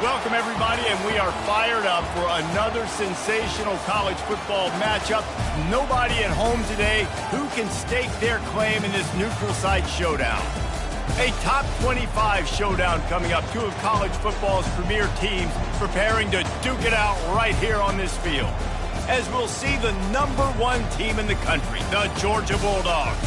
Welcome, everybody, and we are fired up for another sensational college football matchup. Nobody at home today who can stake their claim in this neutral site showdown. A top 25 showdown coming up. Two of college football's premier teams preparing to duke it out right here on this field. As we'll see the #1 team in the country, the Georgia Bulldogs,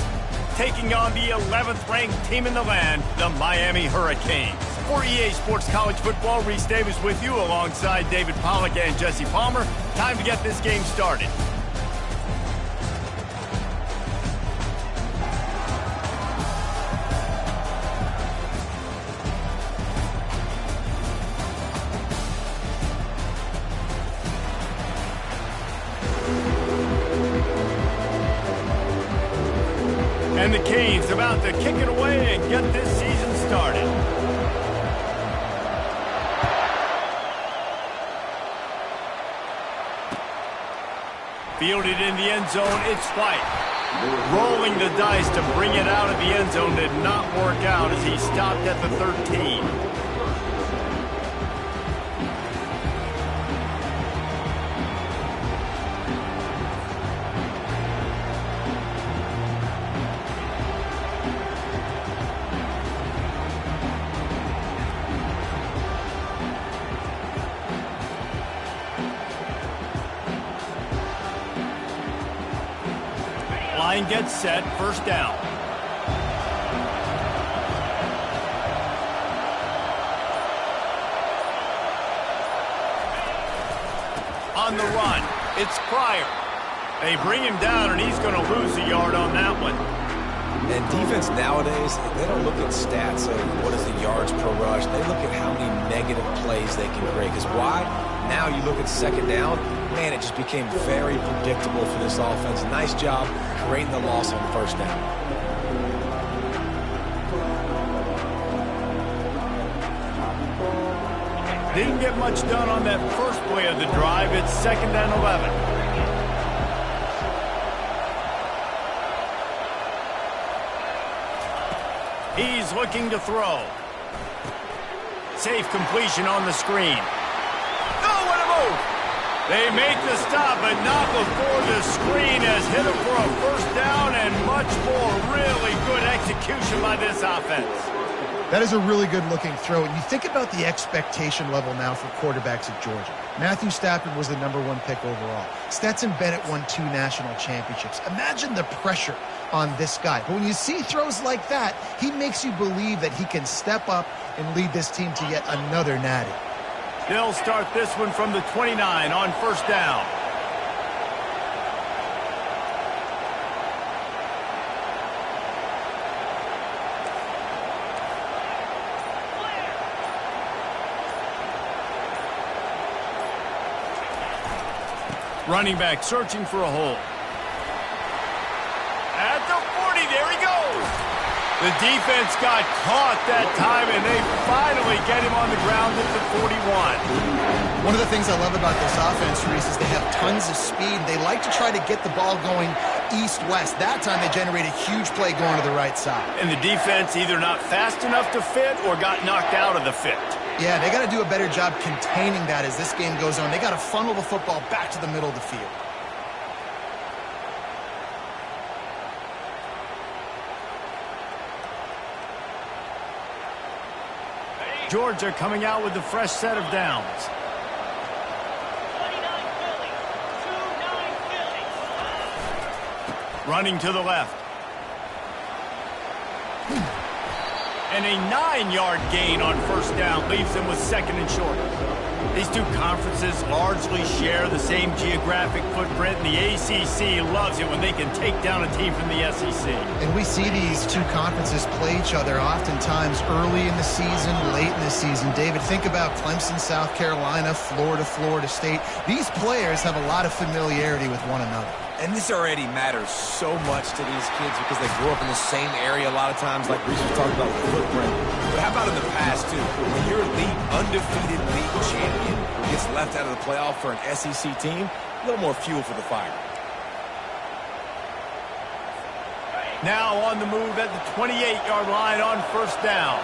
taking on the 11th ranked team in the land, the Miami Hurricanes. For EA Sports College Football, Reese Davis with you alongside David Pollack and Jesse Palmer. Time to get this game started. And the Canes about to kick it away and get this season started. Fielded in the end zone, it's White. Rolling the dice to bring it out of the end zone did not work out as he stopped at the 13. Line gets set, first down. On the run, it's Pryor. They bring him down, and he's going to lose a yard on that one. And defense nowadays, they don't look at stats of what is the yards per rush. They look at how many negative plays they can create. Because why? Now you look at second down, man, it just became very predictable for this offense. Nice job creating the loss on first down. Didn't get much done on that first play of the drive. It's 2nd and 11. He's looking to throw. Safe completion on the screen. Oh, what a move! They make the stop, but not before the screen has hit him for a first down and much more. Really good execution by this offense. That is a really good-looking throw. And you think about the expectation level now for quarterbacks at Georgia. Matthew Stafford was the #1 pick overall. Stetson Bennett won 2 national championships. Imagine the pressure on this guy. But when you see throws like that, he makes you believe that he can step up and lead this team to yet another natty. They'll start this one from the 29 on first down. Running back searching for a hole. At the 40, there he goes. The defense got caught that time, and they finally get him on the ground at the 41. One of the things I love about this offense, Reese, is they have tons of speed. They like to try to get the ball going east-west. That time they generated a huge play going to the right side. And the defense either not fast enough to fit or got knocked out of the fit. Yeah, they got to do a better job containing that as this game goes on. They got to funnel the football back to the middle of the field. Georgia coming out with a fresh set of downs. Running to the left. And a 9-yard gain on first down leaves them with 2nd and short. These two conferences largely share the same geographic footprint, and the ACC loves it when they can take down a team from the SEC. And we see these two conferences play each other oftentimes early in the season, late in the season. David, think about Clemson, South Carolina, Florida, Florida State. These players have a lot of familiarity with one another. And this already matters so much to these kids because they grew up in the same area a lot of times, like Reese was talking about the footprint. But how about in the past, too? When your undefeated league champion gets left out of the playoff for an SEC team, a little more fuel for the fire. Now on the move at the 28-yard line on first down.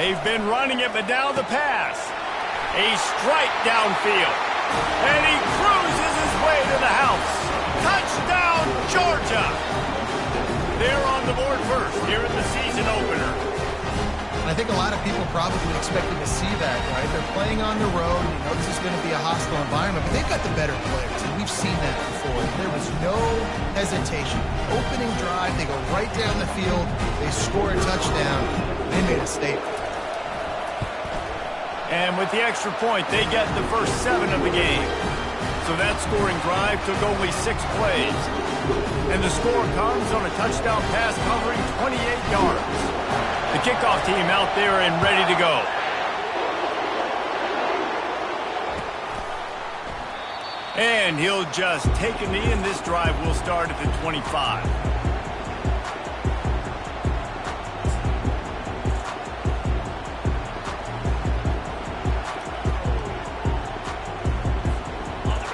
They've been running it, but now the pass. A strike downfield. And he cruises his way to the house. Touchdown, Georgia! They're on the board first here in the season opener. I think a lot of people probably expected to see that, right? They're playing on the road. You know, this is going to be a hostile environment, but they've got the better players, and we've seen that before. There was no hesitation. Opening drive, they go right down the field. They score a touchdown. They made a statement. And with the extra point, they get the first 7 of the game. So that scoring drive took only 6 plays. And the score comes on a touchdown pass covering 28 yards. The kickoff team out there and ready to go. And he'll just take a knee, and this drive will start at the 25.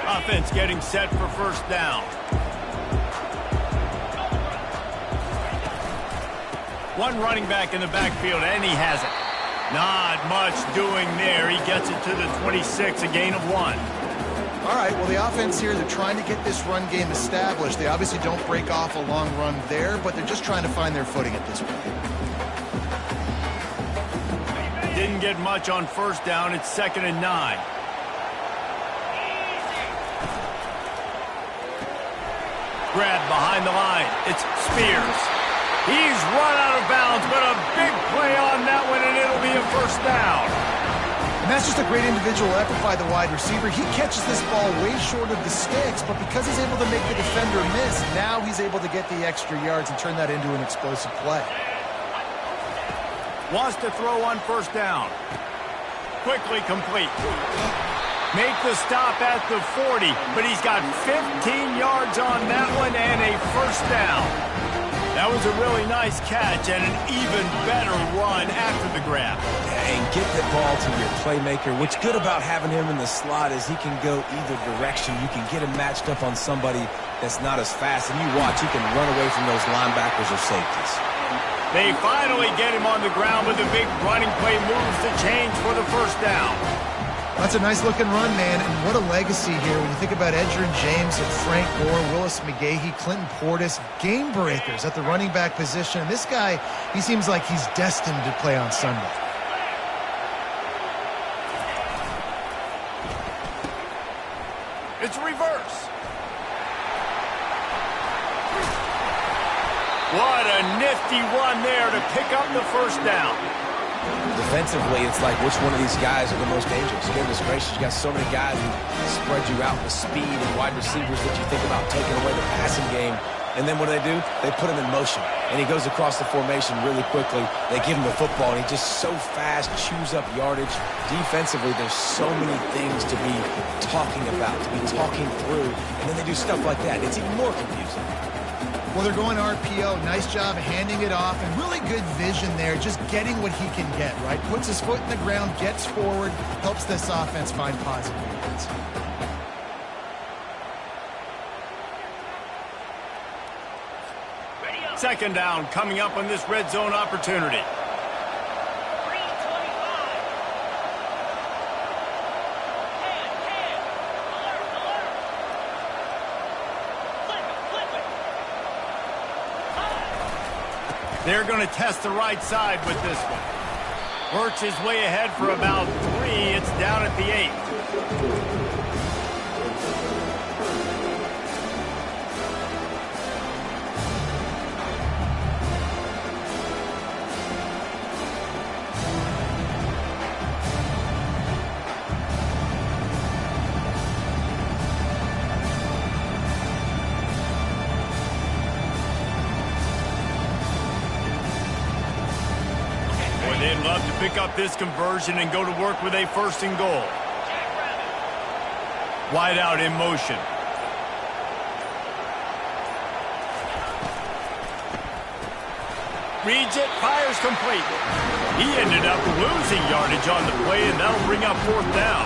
Offense getting set for first down. One running back in the backfield, and he has it. Not much doing there. He gets it to the 26, a gain of 1. All right, well, the offense here, they're trying to get this run game established. They obviously don't break off a long run there, but they're just trying to find their footing at this point. Didn't get much on first down. It's 2nd and 9. Grab behind the line. It's Spears. He's run out of bounds, but a big play on that one, and it'll be a first down. And that's just a great individual effort by the wide receiver. He catches this ball way short of the sticks, but because he's able to make the defender miss, now he's able to get the extra yards and turn that into an explosive play. Wants to throw on first down. Quickly complete. Make the stop at the 40, but he's got 15 yards on that one and a first down. That was a really nice catch and an even better run after the grab. And get the ball to your playmaker. What's good about having him in the slot is he can go either direction. You can get him matched up on somebody that's not as fast, and you watch, he can run away from those linebackers or safeties. They finally get him on the ground with a big running play moves the change for the first down. That's a nice-looking run, man, and what a legacy here when you think about Edgerrin James and Frank Gore, Willis McGahee, Clinton Portis, game breakers at the running back position. And this guy, he seems like he's destined to play on Sunday. It's reverse. What a nifty run there to pick up the first down. Defensively, it's like which one of these guys are the most dangerous. Goodness gracious, you got so many guys who spread you out with speed and wide receivers that you think about taking away the passing game. And then what do? They put him in motion. And he goes across the formation really quickly. They give him the football, and he just so fast chews up yardage. Defensively, there's so many things to be talking about, to be talking through. And then they do stuff like that. It's even more confusing. Well, they're going RPO. Nice job handing it off, and really good vision there, just getting what he can get, right? Puts his foot in the ground, gets forward, helps this offense find positive units. Second down coming up on this red zone opportunity. They're going to test the right side with this one. Works his way ahead for about 3. It's down at the 8. They'd love to pick up this conversion and go to work with a first and goal. Wide out in motion. Reads it, fires complete. He ended up losing yardage on the play, and that'll bring up fourth down.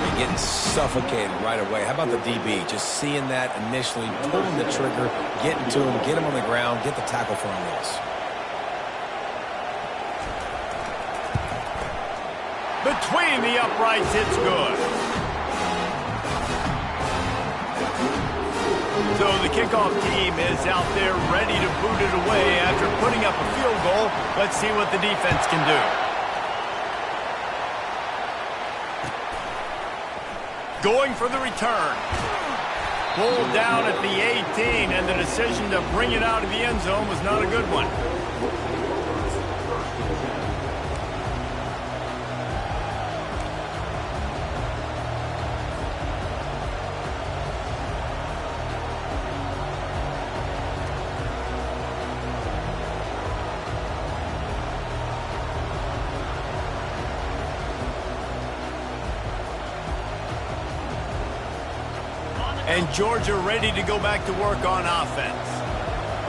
They're getting suffocated right away. How about the DB? Just seeing that initially, pulling the trigger, getting to him, get him on the ground, get the tackle for a loss. Between the uprights, it's good. So the kickoff team is out there ready to boot it away after putting up a field goal. Let's see what the defense can do. Going for the return. Pulled down at the 18, and the decision to bring it out of the end zone was not a good one. And Georgia ready to go back to work on offense.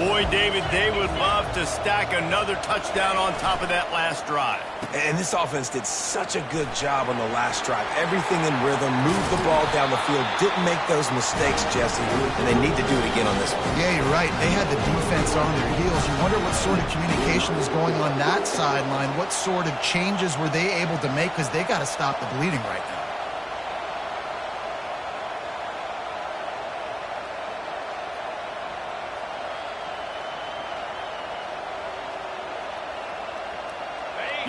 Boy, David, they would love to stack another touchdown on top of that last drive. And this offense did such a good job on the last drive. Everything in rhythm, moved the ball down the field, didn't make those mistakes, Jesse, and they need to do it again on this one. Yeah, you're right. They had the defense on their heels. You wonder what sort of communication is going on that sideline. What sort of changes were they able to make, because they got to stop the bleeding right now.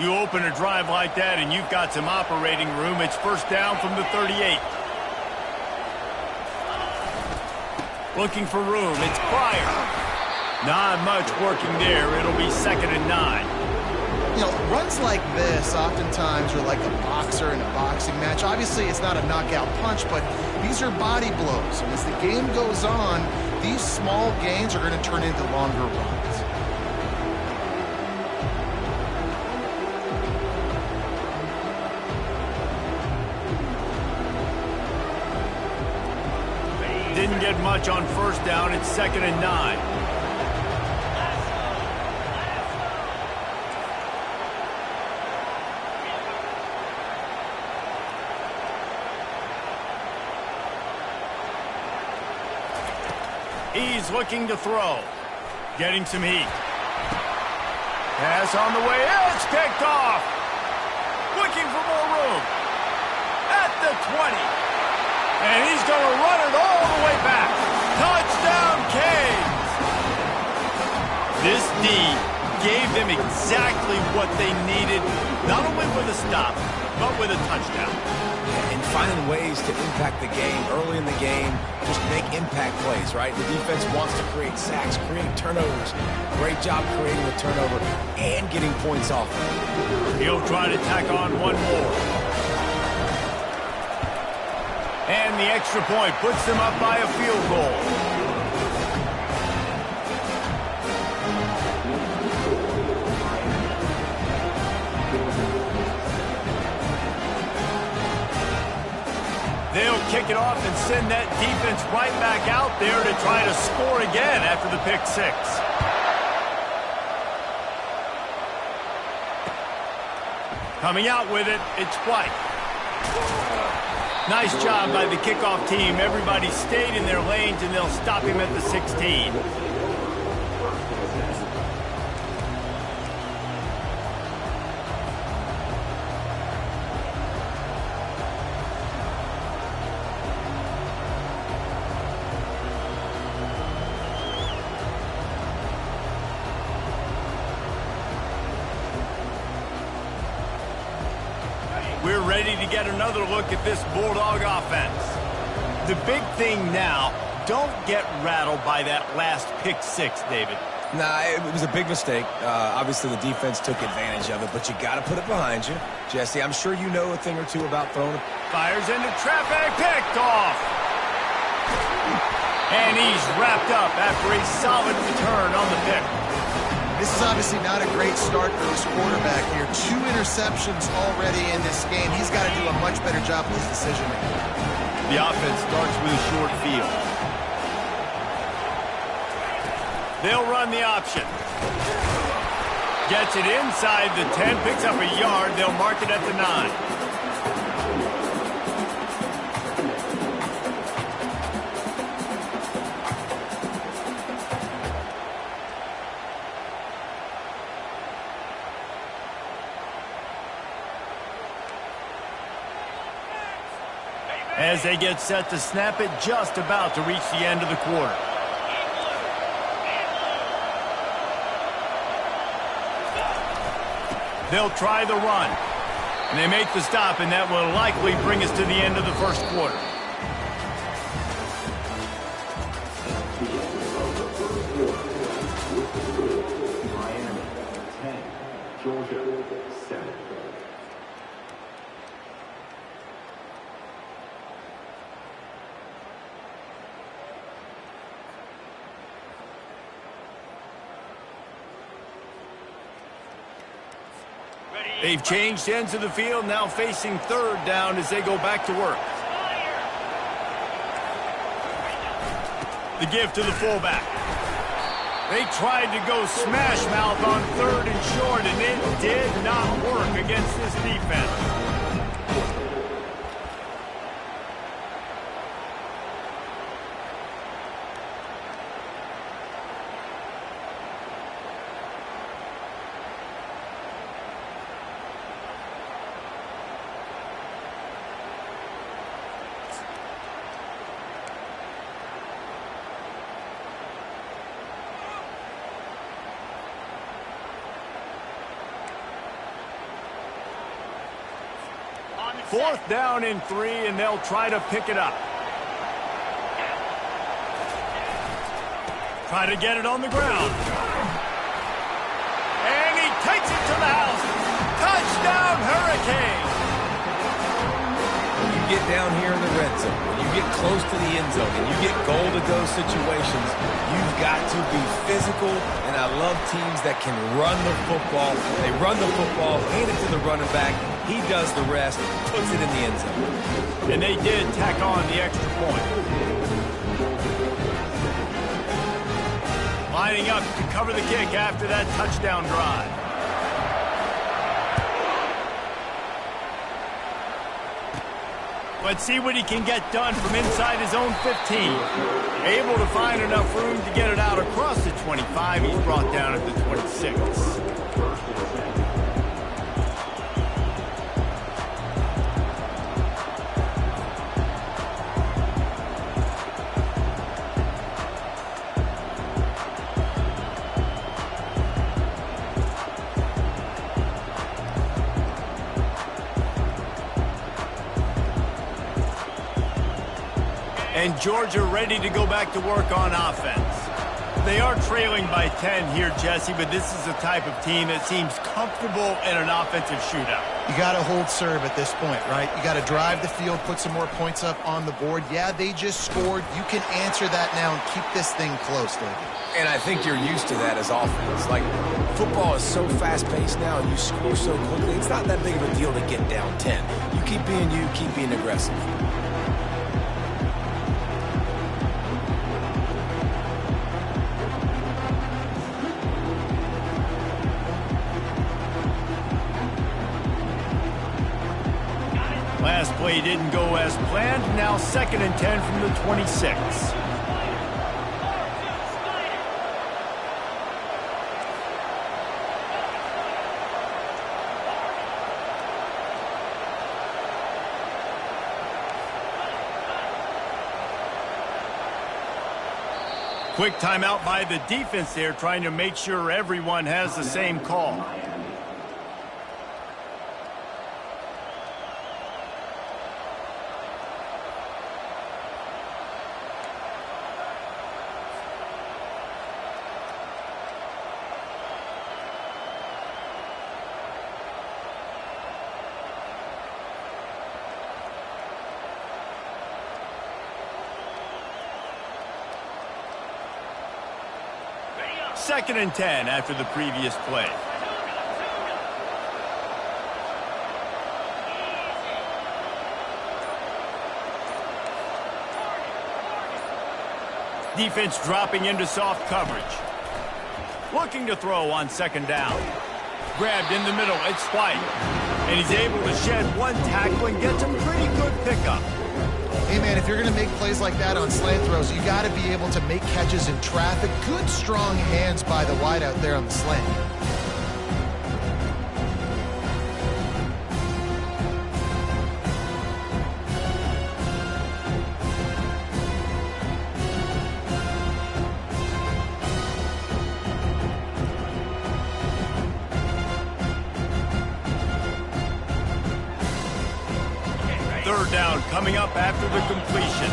You open a drive like that and you've got some operating room. It's first down from the 38. Looking for room. It's Pryor. Not much working there. It'll be 2nd and 9. You know, runs like this oftentimes are like a boxer in a boxing match. Obviously, it's not a knockout punch, but these are body blows. And as the game goes on, these small gains are going to turn into longer runs. Didn't get much on first down. It's 2nd and 9. He's looking to throw. Getting some heat. Pass on the way. It's picked off. Looking for more room. At the 20. And he's going to run it all the way back. Touchdown, Canes! This D gave them exactly what they needed, not only with a stop, but with a touchdown. And finding ways to impact the game early in the game, just make impact plays, right? The defense wants to create sacks, create turnovers. Great job creating the turnover and getting points off. He'll try to tack on one more. And the extra point puts them up by a field goal. They'll kick it off and send that defense right back out there to try to score again after the pick 6. Coming out with it, it's White. Nice job by the kickoff team. Everybody stayed in their lanes, and they'll stop him at the 16. We're ready to get another look at this Bulldog offense. The big thing now, don't get rattled by that last pick 6, David. Nah, it was a big mistake. Obviously, the defense took advantage of it, but you got to put it behind you. Jesse, I'm sure you know a thing or two about throwing it. Fires into traffic, picked off. And he's wrapped up after a solid return on the pick. This is obviously not a great start for this quarterback here. 2 interceptions already in this game. He's got to do a much better job with his decision-making. The offense starts with a short field. They'll run the option. Gets it inside the 10, picks up a yard. They'll mark it at the 9. As they get set to snap it, just about to reach the end of the quarter. They'll try the run. And they make the stop, and that will likely bring us to the end of the first quarter. Miami 10, Georgia 7. They've changed ends of the field, now facing third down as they go back to work. The give to the fullback. They tried to go smash mouth on third and short, and it did not work against this defense. Fourth down and 3, and they'll try to pick it up. Try to get it on the ground. And he takes it to the house. Touchdown, Hurricane! When you get down here in the red zone, when you get close to the end zone, and you get goal-to-go situations, you've got to be physical, and I love teams that can run the football. They run the football, hand it to the running back. He does the rest, puts it in the end zone. And they did tack on the extra point. Lining up to cover the kick after that touchdown drive. Let's see what he can get done from inside his own 15. Able to find enough room to get it out across the 25. He's brought down at the 26. And Georgia ready to go back to work on offense. They are trailing by 10 here, Jesse, but this is the type of team that seems comfortable in an offensive shootout. You got to hold serve at this point, right? You got to drive the field, put some more points up on the board. Yeah, they just scored. You can answer that now and keep this thing close, David. And I think you're used to that as offense. Like, football is so fast-paced now, and you score so quickly. It's not that big of a deal to get down 10. You keep being aggressive. Last play didn't go as planned. Now 2nd and 10 from the 26. Quick timeout by the defense there, trying to make sure everyone has the same call. Second and 10 after the previous play. Defense dropping into soft coverage. Looking to throw on 2nd down. Grabbed in the middle, it's White. And he's able to shed one tackle and get some pretty good pickup. Hey, man, if you're going to make plays like that on slant throws, you got to be able to make catches in traffic. Good, strong hands by the wide out there on the slant. Third down coming up after the completion.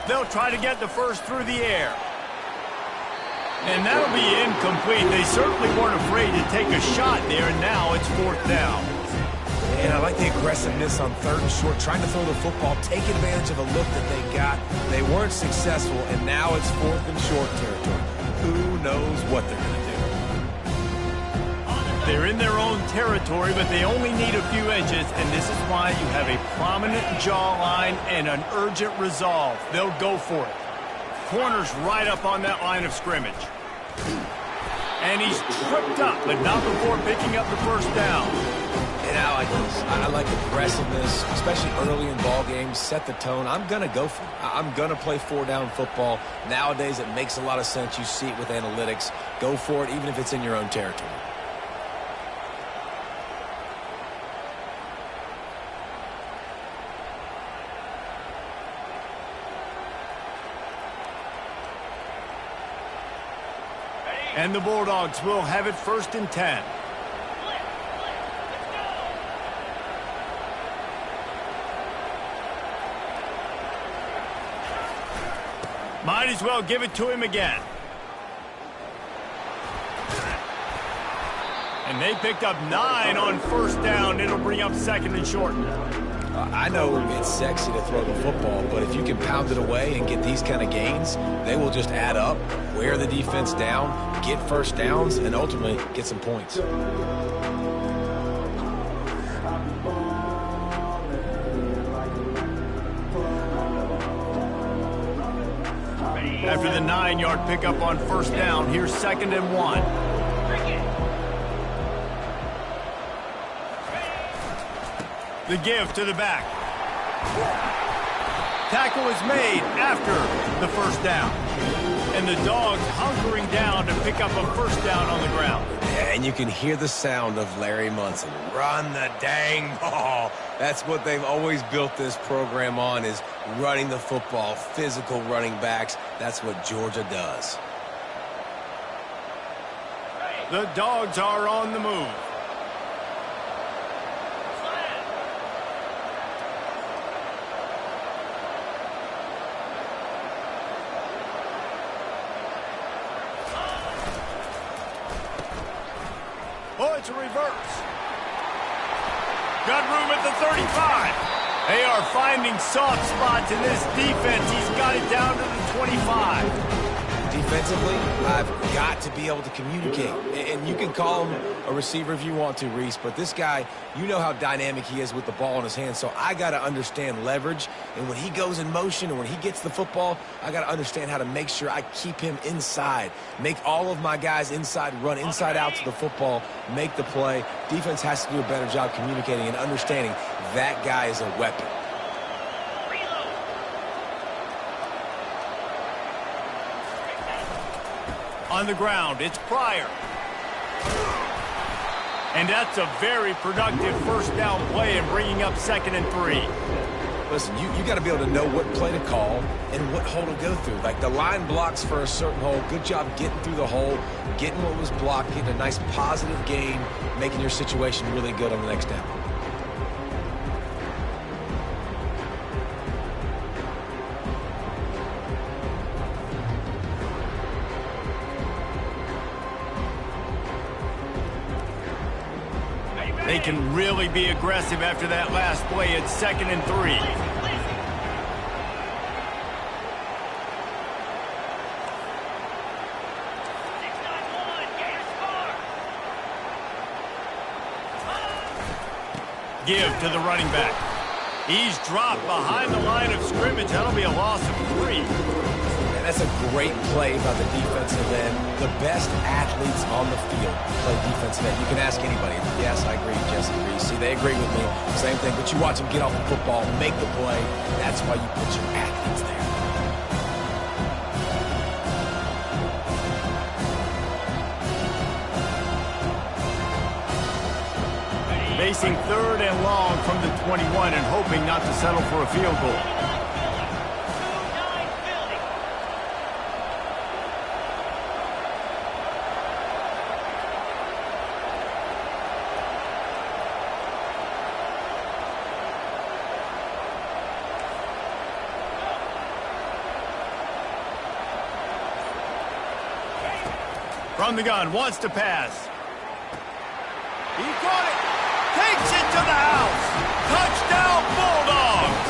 They'll try to get the first through the air. And that'll be incomplete. They certainly weren't afraid to take a shot there, and now it's fourth down. And I like the aggressiveness on third and short, trying to throw the football, take advantage of a look that they got. They weren't successful, and now it's fourth and short territory. Who knows what they're going to do? They're in their own territory, but they only need a few inches, and this is why you have a prominent jawline and an urgent resolve. They'll go for it. Corner's right up on that line of scrimmage. And he's tripped up, but not before picking up the first down. And I like this. I like aggressiveness, especially early in ball games. Set the tone. I'm going to go for it. I'm going to play four-down football. Nowadays, it makes a lot of sense. You see it with analytics. Go for it, even if it's in your own territory. And the Bulldogs will have it 1st and 10. Might as well give it to him again. And they picked up 9 on first down. It'll bring up 2nd and short. I know it's sexy to throw the football, but if you can pound it away and get these kind of gains, they will just add up, wear the defense down, get first downs, and ultimately get some points. After the 9-yard pickup on first down, here's 2nd and 1. The give to the back. Tackle is made after the first down. And the Dogs hunkering down to pick up a first down on the ground. And you can hear the sound of Larry Munson. Run the dang ball. That's what they've always built this program on, is running the football, physical running backs. That's what Georgia does. The Dogs are on the move. Oh, it's a reverse. Got room at the 35. They are finding soft spots in this defense. He's got it down to the 25. Defensively, I've got to be able to communicate. And you can call him a receiver if you want to, Reese, but this guy, you know how dynamic he is with the ball in his hand, so I got to understand leverage. And when he goes in motion or when he gets the football, I got to understand how to make sure I keep him inside. Make all of my guys inside run inside out to the football, make the play. Defense has to do a better job communicating and understanding that guy is a weapon. On the ground, it's Pryor. And that's a very productive first down play and bringing up 2nd and 3. Listen, you got to be able to know what play to call and what hole to go through. Like the line blocks for a certain hole. Good job getting through the hole, getting what was blocked, getting a nice positive gain, making your situation really good on the next down. They can really be aggressive after that last play. It's 2nd and 3. Give to the running back. He's dropped behind the line of scrimmage. That'll be a loss of 3. That's a great play by the defensive end. The best athletes on the field play defensive end. You can ask anybody. Yes, I agree, Jesse Reese. See, they agree with me. Same thing. But you watch them get off the football, make the play. That's why you put your athletes there. Facing 3rd and long from the 21 and hoping not to settle for a field goal. From the gun, wants to pass. He caught it. Takes it to the house. Touchdown, Bulldogs.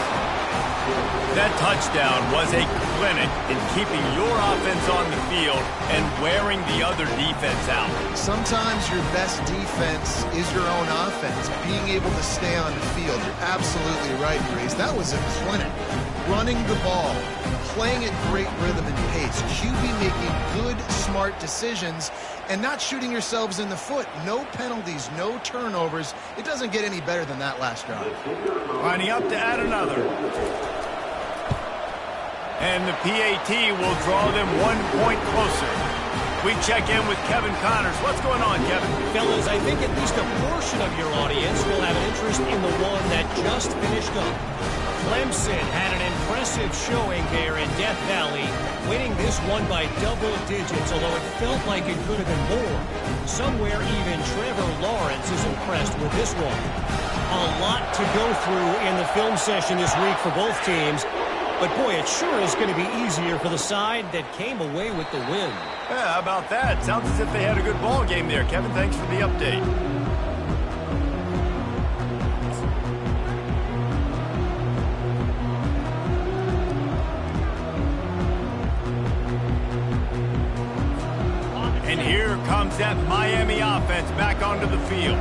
That touchdown was a clinic in keeping your offense on the field and wearing the other defense out. Sometimes your best defense is your own offense. Being able to stay on the field. You're absolutely right, Grace. That was a clinic. Running the ball, playing at great rhythm and pace, QB making good, smart decisions, and not shooting yourselves in the foot. No penalties, no turnovers. It doesn't get any better than that last drive. Lining up to add another. And the PAT will draw them 1 point closer. We check in with Kevin Connors. What's going on, Kevin? Fellas, I think at least a portion of your audience will have an interest in the one that just finished up. Clemson had an impressive showing there in Death Valley, winning this one by double digits, although it felt like it could have been more. Somewhere even Trevor Lawrence is impressed with this one. A lot to go through in the film session this week for both teams, but boy, it sure is going to be easier for the side that came away with the win. Yeah, how about that? Sounds as if they had a good ball game there. Kevin, thanks for the update. And here comes that Miami offense back onto the field.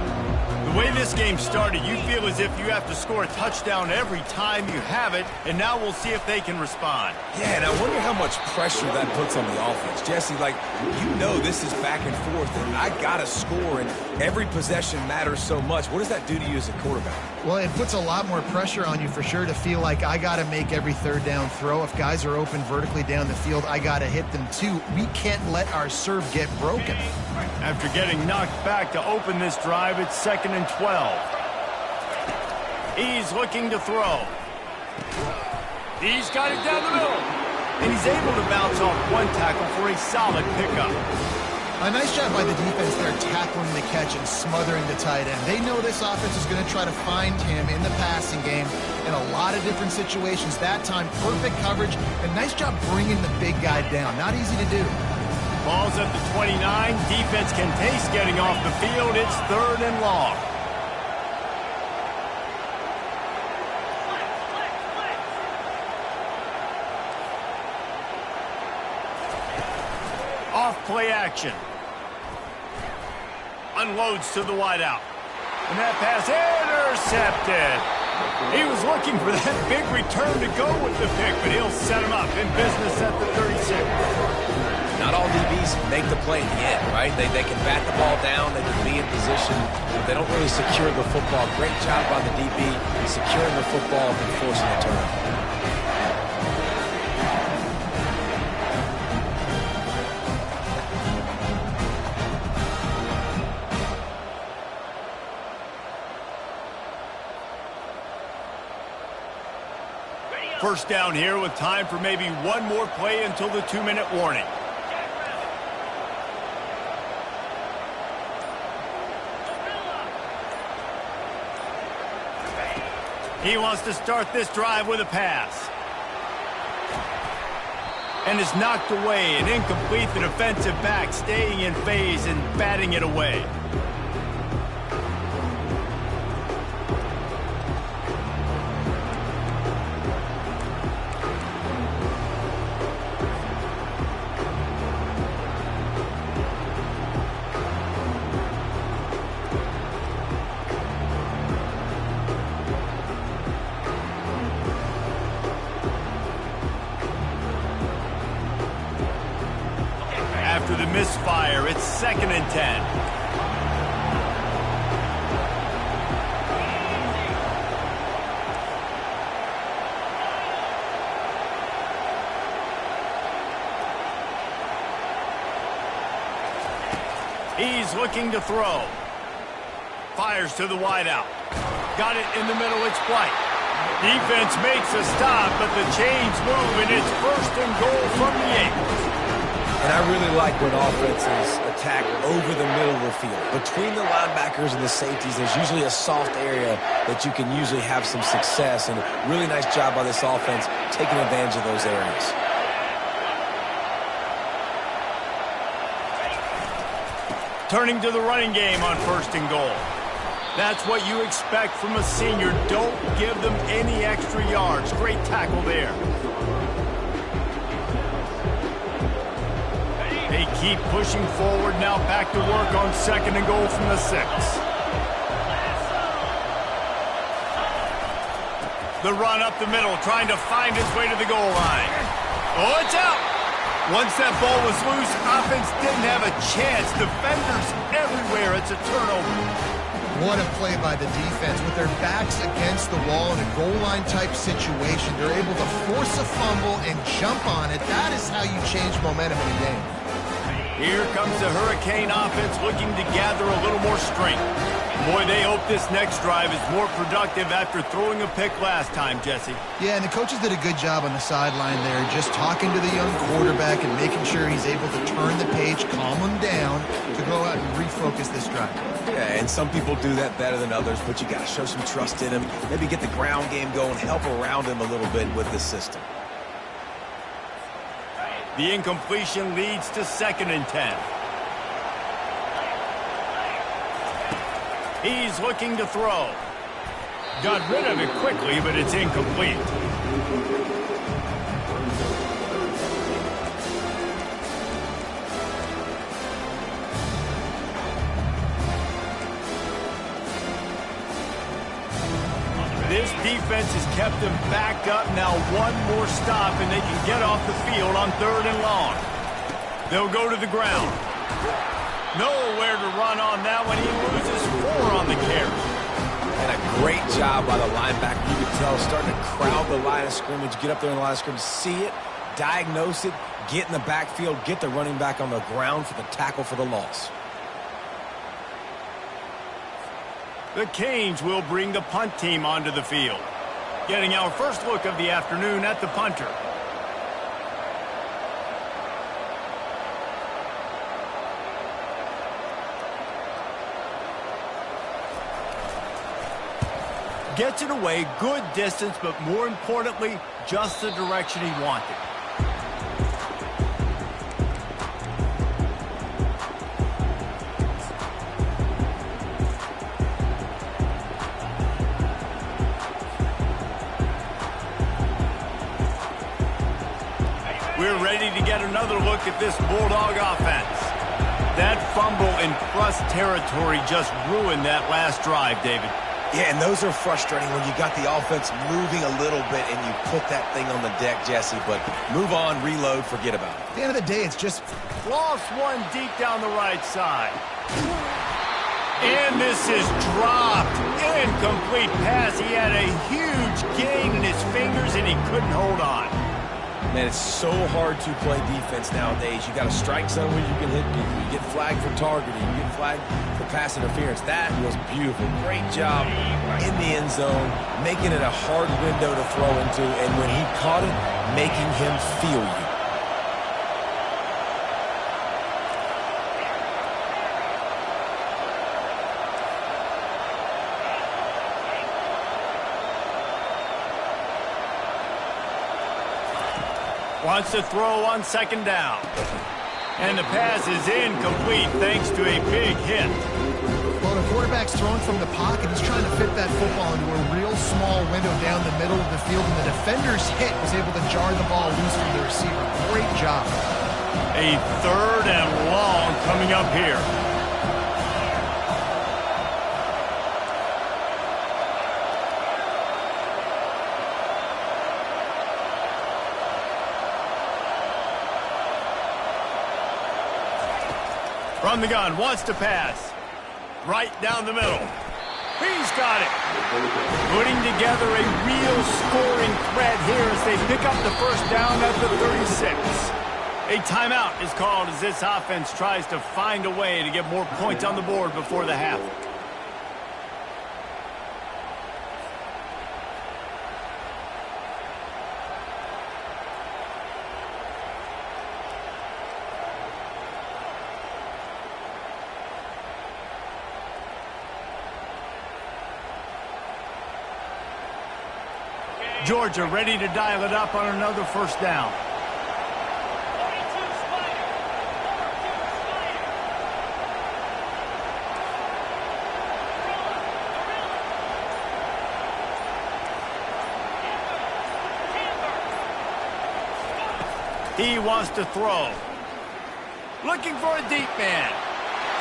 The way this game started, you feel as if you have to score a touchdown every time you have it, and now we'll see if they can respond. Yeah, and I wonder how much pressure that puts on the offense. Jesse, like, you know this is back and forth, and I got to score, and every possession matters so much. What does that do to you as a quarterback? Well, it puts a lot more pressure on you for sure to feel like I got to make every third down throw. If guys are open vertically down the field, I got to hit them too. We can't let our serve get broken. After getting knocked back to open this drive, it's 2nd and 12. He's looking to throw. He's got it down the middle. And he's able to bounce off one tackle for a solid pickup. A nice job by the defense there, tackling the catch and smothering the tight end. They know this offense is going to try to find him in the passing game in a lot of different situations. That time, perfect coverage, and nice job bringing the big guy down. Not easy to do. Ball's at the 29. Defense can taste getting off the field. It's 3rd and long. Off play action. Unloads to the wideout. And that pass intercepted. He was looking for that big return to go with the pick, but he'll set him up in business at the 36. Not all DBs make the play in the end, right? They can bat the ball down, they can be in position, but they don't really secure the football. Great job by the DB securing the football and forcing the turnover. First down here with time for maybe one more play until the 2-minute warning. He wants to start this drive with a pass. And is knocked away and incomplete. The defensive back staying in phase and batting it away. After the misfire, it's 2nd and 10. He's looking to throw. Fires to the wideout. Got it in the middle. It's White. Defense makes a stop, but the chains move, and it's 1st and goal from the 8. And I really like when offenses attack over the middle of the field. Between the linebackers and the safeties, there's usually a soft area that you can usually have some success. And really nice job by this offense taking advantage of those areas. Turning to the running game on 1st and goal. That's what you expect from a senior. Don't give them any extra yards. Great tackle there. They keep pushing forward now. Back to work on 2nd and goal from the 6. The run up the middle, trying to find his way to the goal line. Oh, it's out. Once that ball was loose, offense didn't have a chance. Defenders everywhere. It's a turnover. What a play by the defense. With their backs against the wall in a goal line type situation, they're able to force a fumble and jump on it. That is how you change momentum in a game. Here comes the Hurricane offense looking to gather a little more strength. Boy, they hope this next drive is more productive after throwing a pick last time, Jesse. Yeah, and the coaches did a good job on the sideline there, just talking to the young quarterback and making sure he's able to turn the page, calm him down, to go out and refocus this drive. Yeah, and some people do that better than others, but you got to show some trust in him. Maybe get the ground game going, help around him a little bit with this system. The incompletion leads to 2nd and 10. He's looking to throw. Got rid of it quickly, but it's incomplete. This defense has kept them backed up. Now one more stop, and they can get off the field on 3rd and long. They'll go to the ground. Nowhere to run on that one. He loses 4 on the carry. And a great job by the linebacker. You can tell starting to crowd the line of scrimmage, get up there in the line of scrimmage, see it, diagnose it, get in the backfield, get the running back on the ground for the tackle for the loss. The Canes will bring the punt team onto the field. Getting our first look of the afternoon at the punter. Gets it away, good distance, but more importantly, just the direction he wanted. We're ready to get another look at this Bulldog offense. That fumble in plus territory just ruined that last drive, David. Yeah, and those are frustrating when you got the offense moving a little bit and you put that thing on the deck, Jesse. But move on, reload, forget about it. At the end of the day, it's just... Lost one deep down the right side. And this is dropped. Incomplete pass. He had a huge gain in his fingers and he couldn't hold on. Man, it's so hard to play defense nowadays. You got a strike zone where you can hit people. You get flagged for targeting. You get flagged for pass interference. That was beautiful. Great job in the end zone, making it a hard window to throw into, and when he caught it, making him feel you. Wants to throw on 2nd down. And the pass is incomplete thanks to a big hit. Well, the quarterback's throwing from the pocket. He's trying to fit that football into a real small window down the middle of the field, and the defender's hit was able to jar the ball loose from the receiver. Great job. A 3rd and long coming up here. From the gun, wants to pass. Right down the middle. He's got it. Putting together a real scoring threat here as they pick up the 1st down at the 36. A timeout is called as this offense tries to find a way to get more points on the board before the half. Georgia ready to dial it up on another first down. He wants to throw. Looking for a deep man.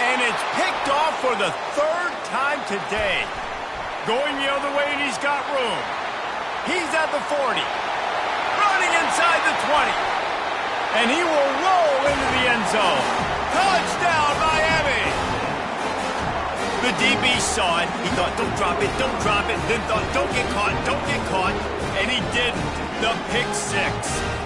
And it's picked off for the third time today. Going the other way, and he's got room. He's at the 40. Running inside the 20. And he will roll into the end zone. Touchdown, Miami! The DB saw it. He thought, don't drop it, don't drop it. Then thought, don't get caught, don't get caught. And he didn't. The pick six.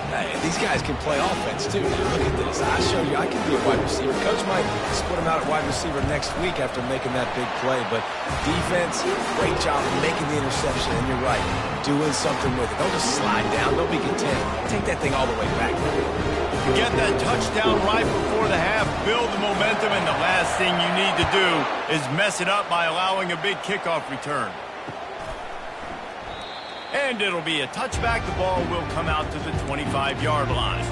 Hey, these guys can play offense, too. Now, look at this. I show you I can be a wide receiver. Coach might split him out at wide receiver next week after making that big play. But defense, great job of making the interception. And you're right, doing something with it. Don't just slide down. Don't be content. Take that thing all the way back. Get that touchdown right before the half. Build the momentum, and the last thing you need to do is mess it up by allowing a big kickoff return. And it'll be a touchback. The ball will come out to the 25-yard line.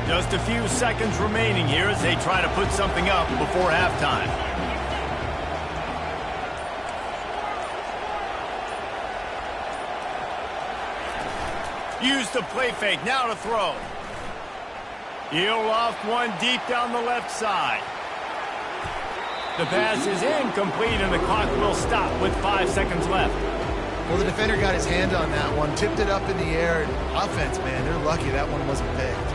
Just a few seconds remaining here as they try to put something up before halftime. Use the play fake. Now to throw. He'll loft one deep down the left side. The pass is incomplete, and the clock will stop with 5 seconds left. Well, the defender got his hand on that one, tipped it up in the air. Offense, man, they're lucky that one wasn't picked.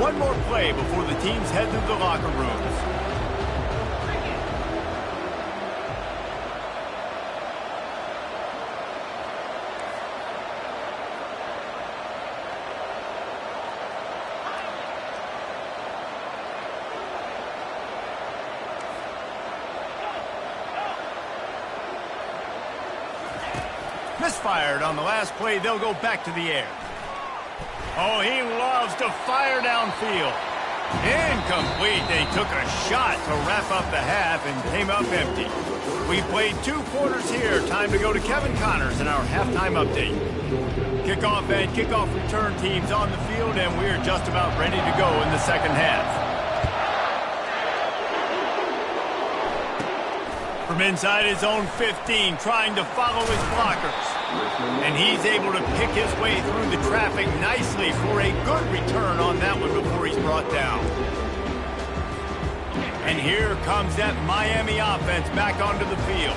One more play before the teams head to the locker rooms. Misfired on the last play. They'll go back to the air. Oh, he loves to fire downfield. Incomplete. They took a shot to wrap up the half and came up empty. We played 2 quarters here. Time to go to Kevin Connors in our halftime update. Kickoff and kickoff return teams on the field, and we're just about ready to go in the second half. From inside his own 15, trying to follow his blockers. And he's able to pick his way through the traffic nicely for a good return on that one before he's brought down. And here comes that Miami offense back onto the field.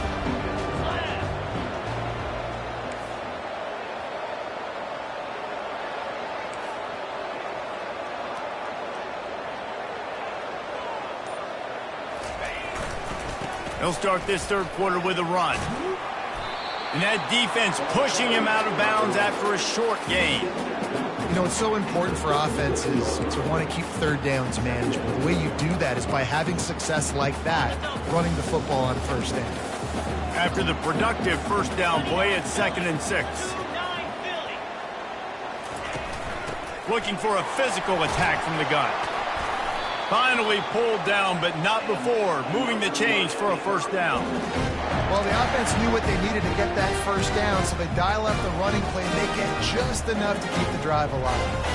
He'll start this third quarter with a run. And that defense pushing him out of bounds after a short gain. You know, it's so important for offenses to want to keep third downs manageable. The way you do that is by having success like that, running the football on first down. After the productive first down play at 2nd and 6. Looking for a physical attack from the gun. Finally pulled down, but not before moving the change for a first down. Well, the offense knew what they needed to get that first down, so they dial up the running play and they get just enough to keep the drive alive.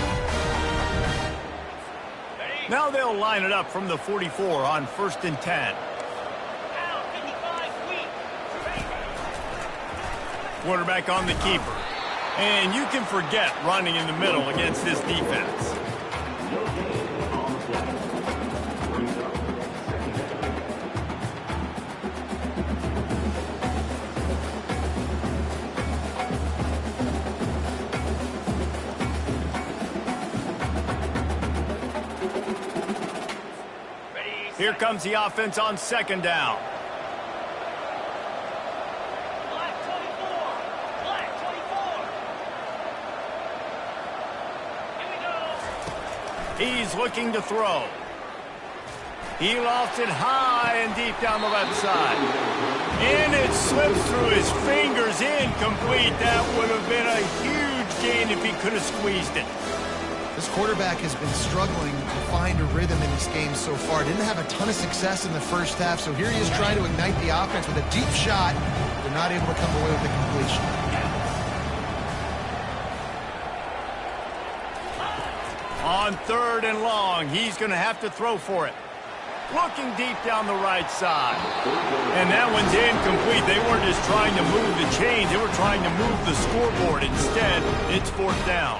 Now they'll line it up from the 44 on 1st and 10. Quarterback on the keeper. And you can forget running in the middle against this defense. Here comes the offense on 2nd down. He's looking to throw. He lofts it high and deep down the left side. And it slips through his fingers, incomplete. That would have been a huge gain if he could have squeezed it. This quarterback has been struggling to find a rhythm in this game so far. Didn't have a ton of success in the first half, so here he is trying to ignite the offense with a deep shot. They're not able to come away with the completion. On 3rd and long, he's going to have to throw for it. Looking deep down the right side. And that one's incomplete. They weren't just trying to move the chains. They were trying to move the scoreboard. Instead, it's 4th down.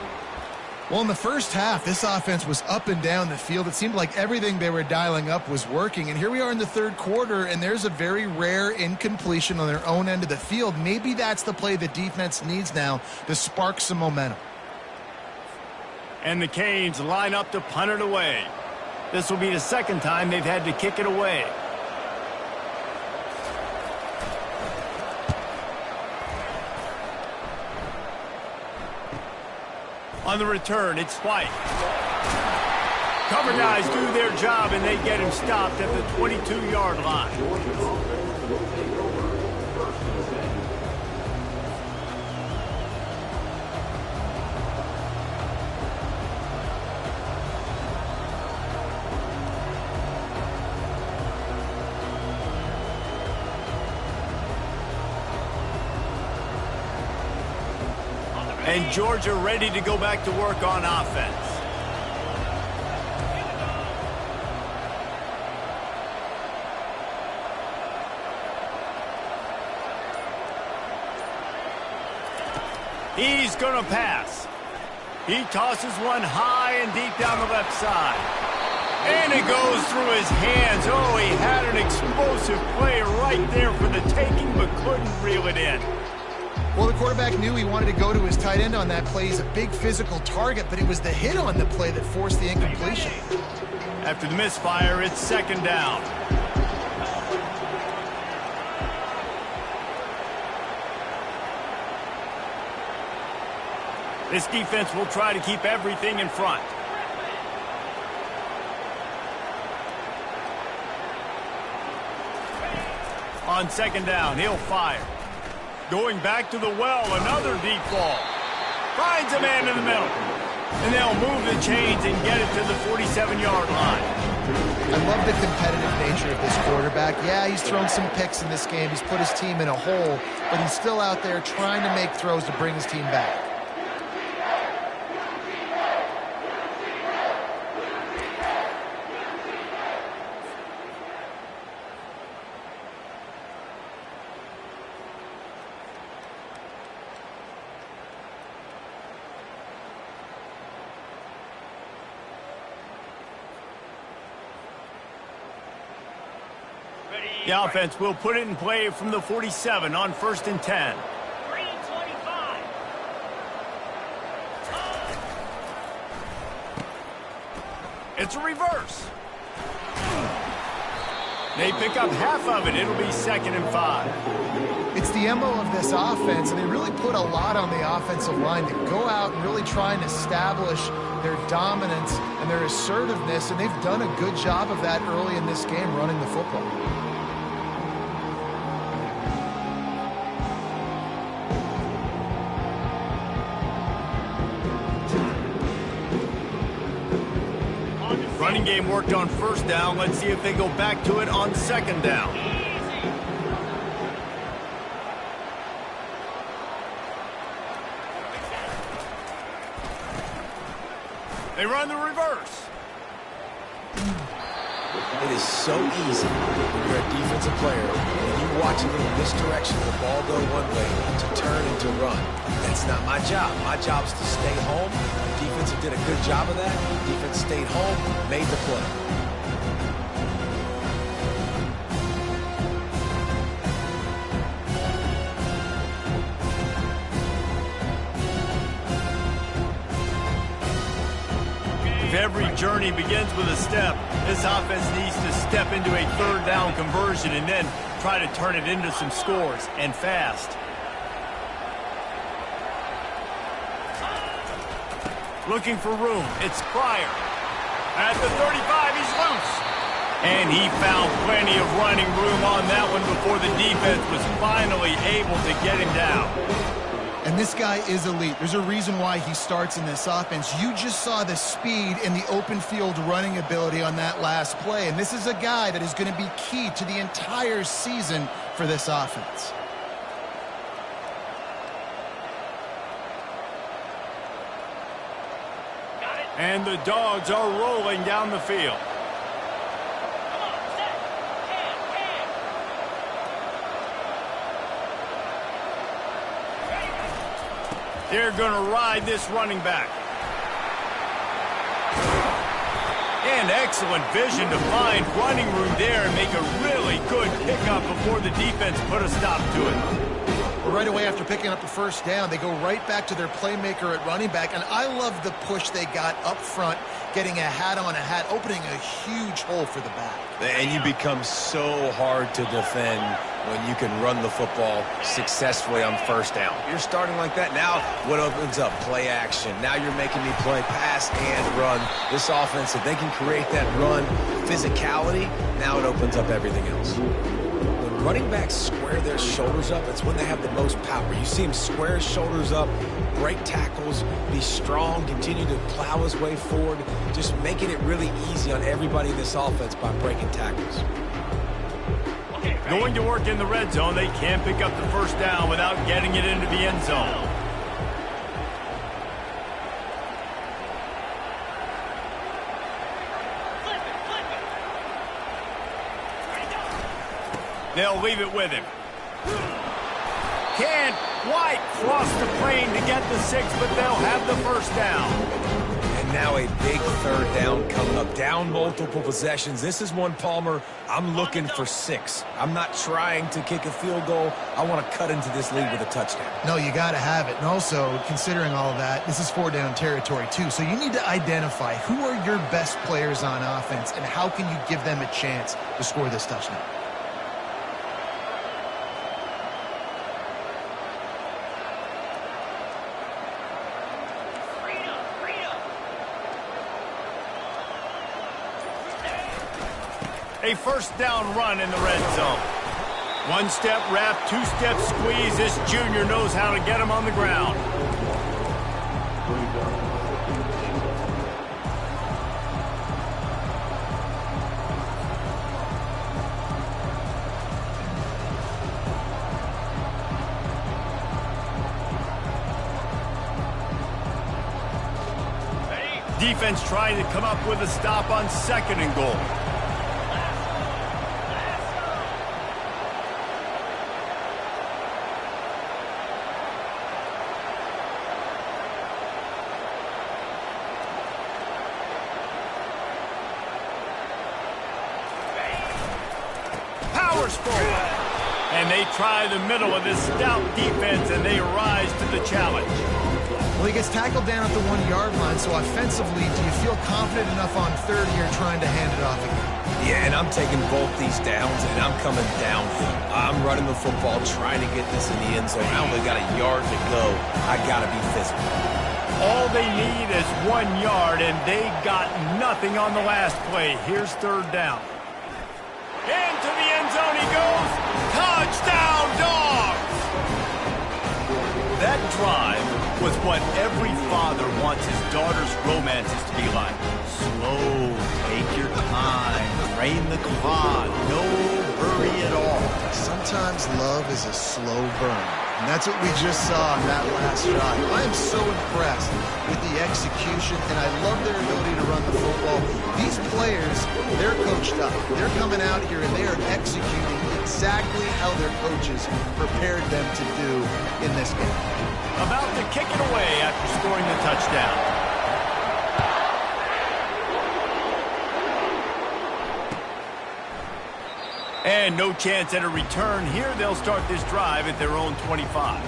Well, in the first half, this offense was up and down the field. It seemed like everything they were dialing up was working. And here we are in the 3rd quarter, and there's a very rare incompletion on their own end of the field. Maybe that's the play the defense needs now to spark some momentum. And the Canes line up to punt it away. This will be the 2nd time they've had to kick it away. On the return, it's White. Cover guys do their job, and they get him stopped at the 22-yard line. And Georgia ready to go back to work on offense. He's going to pass. He tosses one high and deep down the left side. And it goes through his hands. Oh, he had an explosive play right there for the taking, but couldn't reel it in. Well, the quarterback knew he wanted to go to his tight end on that play. He's a big physical target, but it was the hit on the play that forced the incompletion. After the misfire, it's 2nd down. This defense will try to keep everything in front. On 2nd down, he'll fire. Going back to the well, another deep ball. Finds a man in the middle. And they'll move the chains and get it to the 47-yard line. I love the competitive nature of this quarterback. Yeah, he's thrown some picks in this game. He's put his team in a hole, but he's still out there trying to make throws to bring his team back. The offense will put it in play from the 47 on 1st and 10. It's a reverse. They pick up half of it. It'll be 2nd and 5. It's the MO of this offense, and they really put a lot on the offensive line to go out and really try and establish their dominance and their assertiveness, and they've done a good job of that early in this game running the football. Running game worked on 1st down. Let's see if they go back to it on 2nd down. They run the reverse. It is so easy when you're a defensive player, and you watch a little misdirection, the ball go one way, to turn and to run. That's not my job. My job is to stay home. The defense did a good job of that. The defense stayed home, made the play. If every journey begins with a step, this offense needs to step into a 3rd down conversion and then try to turn it into some scores, and fast. Looking for room. It's Pryor. At the 35, he's loose. And he found plenty of running room on that one before the defense was finally able to get him down. And this guy is elite. There's a reason why he starts in this offense. You just saw the speed and the open field running ability on that last play. And this is a guy that is going to be key to the entire season for this offense. And the Dogs are rolling down the field. They're going to ride this running back. And excellent vision to find running room there and make a really good pickup before the defense put a stop to it. Right away after picking up the first down, they go right back to their playmaker at running back. And I love the push they got up front, getting a hat on a hat, opening a huge hole for the back. And you become so hard to defend when you can run the football successfully on first down. You're starting like that. Now what opens up? Play action. Now you're making me play pass and run. This offense, if they can create that run physicality, now it opens up everything else. When running backs square their shoulders up, it's when they have the most power. You see him square his shoulders up, break tackles, be strong, continue to plow his way forward, just making it really easy on everybody in this offense by breaking tackles. Going to work in the red zone. They can't pick up the first down without getting it into the end zone. They'll leave it with him. Can't quite cross the plane to get the 6, but they'll have the first down. And now a big third down coming up. Down multiple possessions. This is one, Palmer, I'm looking for 6. I'm not trying to kick a field goal. I want to cut into this lead with a touchdown. No, you got to have it. And also, considering all of that, this is 4-down territory too. So you need to identify who are your best players on offense and how can you give them a chance to score this touchdown. A first down run in the red zone. One-step wrap, two-step squeeze. This junior knows how to get him on the ground. Defense trying to come up with a stop on 2nd and goal. And they try the middle of this stout defense, and they rise to the challenge. Well, he gets tackled down at the 1-yard line, so offensively, do you feel confident enough on 3rd here trying to hand it off again? Yeah, and I'm taking both these downs, and I'm coming down. I'm running the football, trying to get this in the end zone. I only got a yard to go. I got to be physical. All they need is 1 yard, and they got nothing on the last play. Here's 3rd down. Into the end zone he goes. Touchdown, Dogs! That drive was what every father wants his daughter's romances to be like. Slow, take your time, drain the clock, no hurry at all. Sometimes love is a slow burn. And that's what we just saw on that last drive. I am so impressed with the execution, and I love their ability to run the football. These players, they're coached up. They're coming out here, and they are executing exactly how their coaches prepared them to do in this game. About to kick it away after scoring the touchdown. And no chance at a return here. They'll start this drive at their own 25.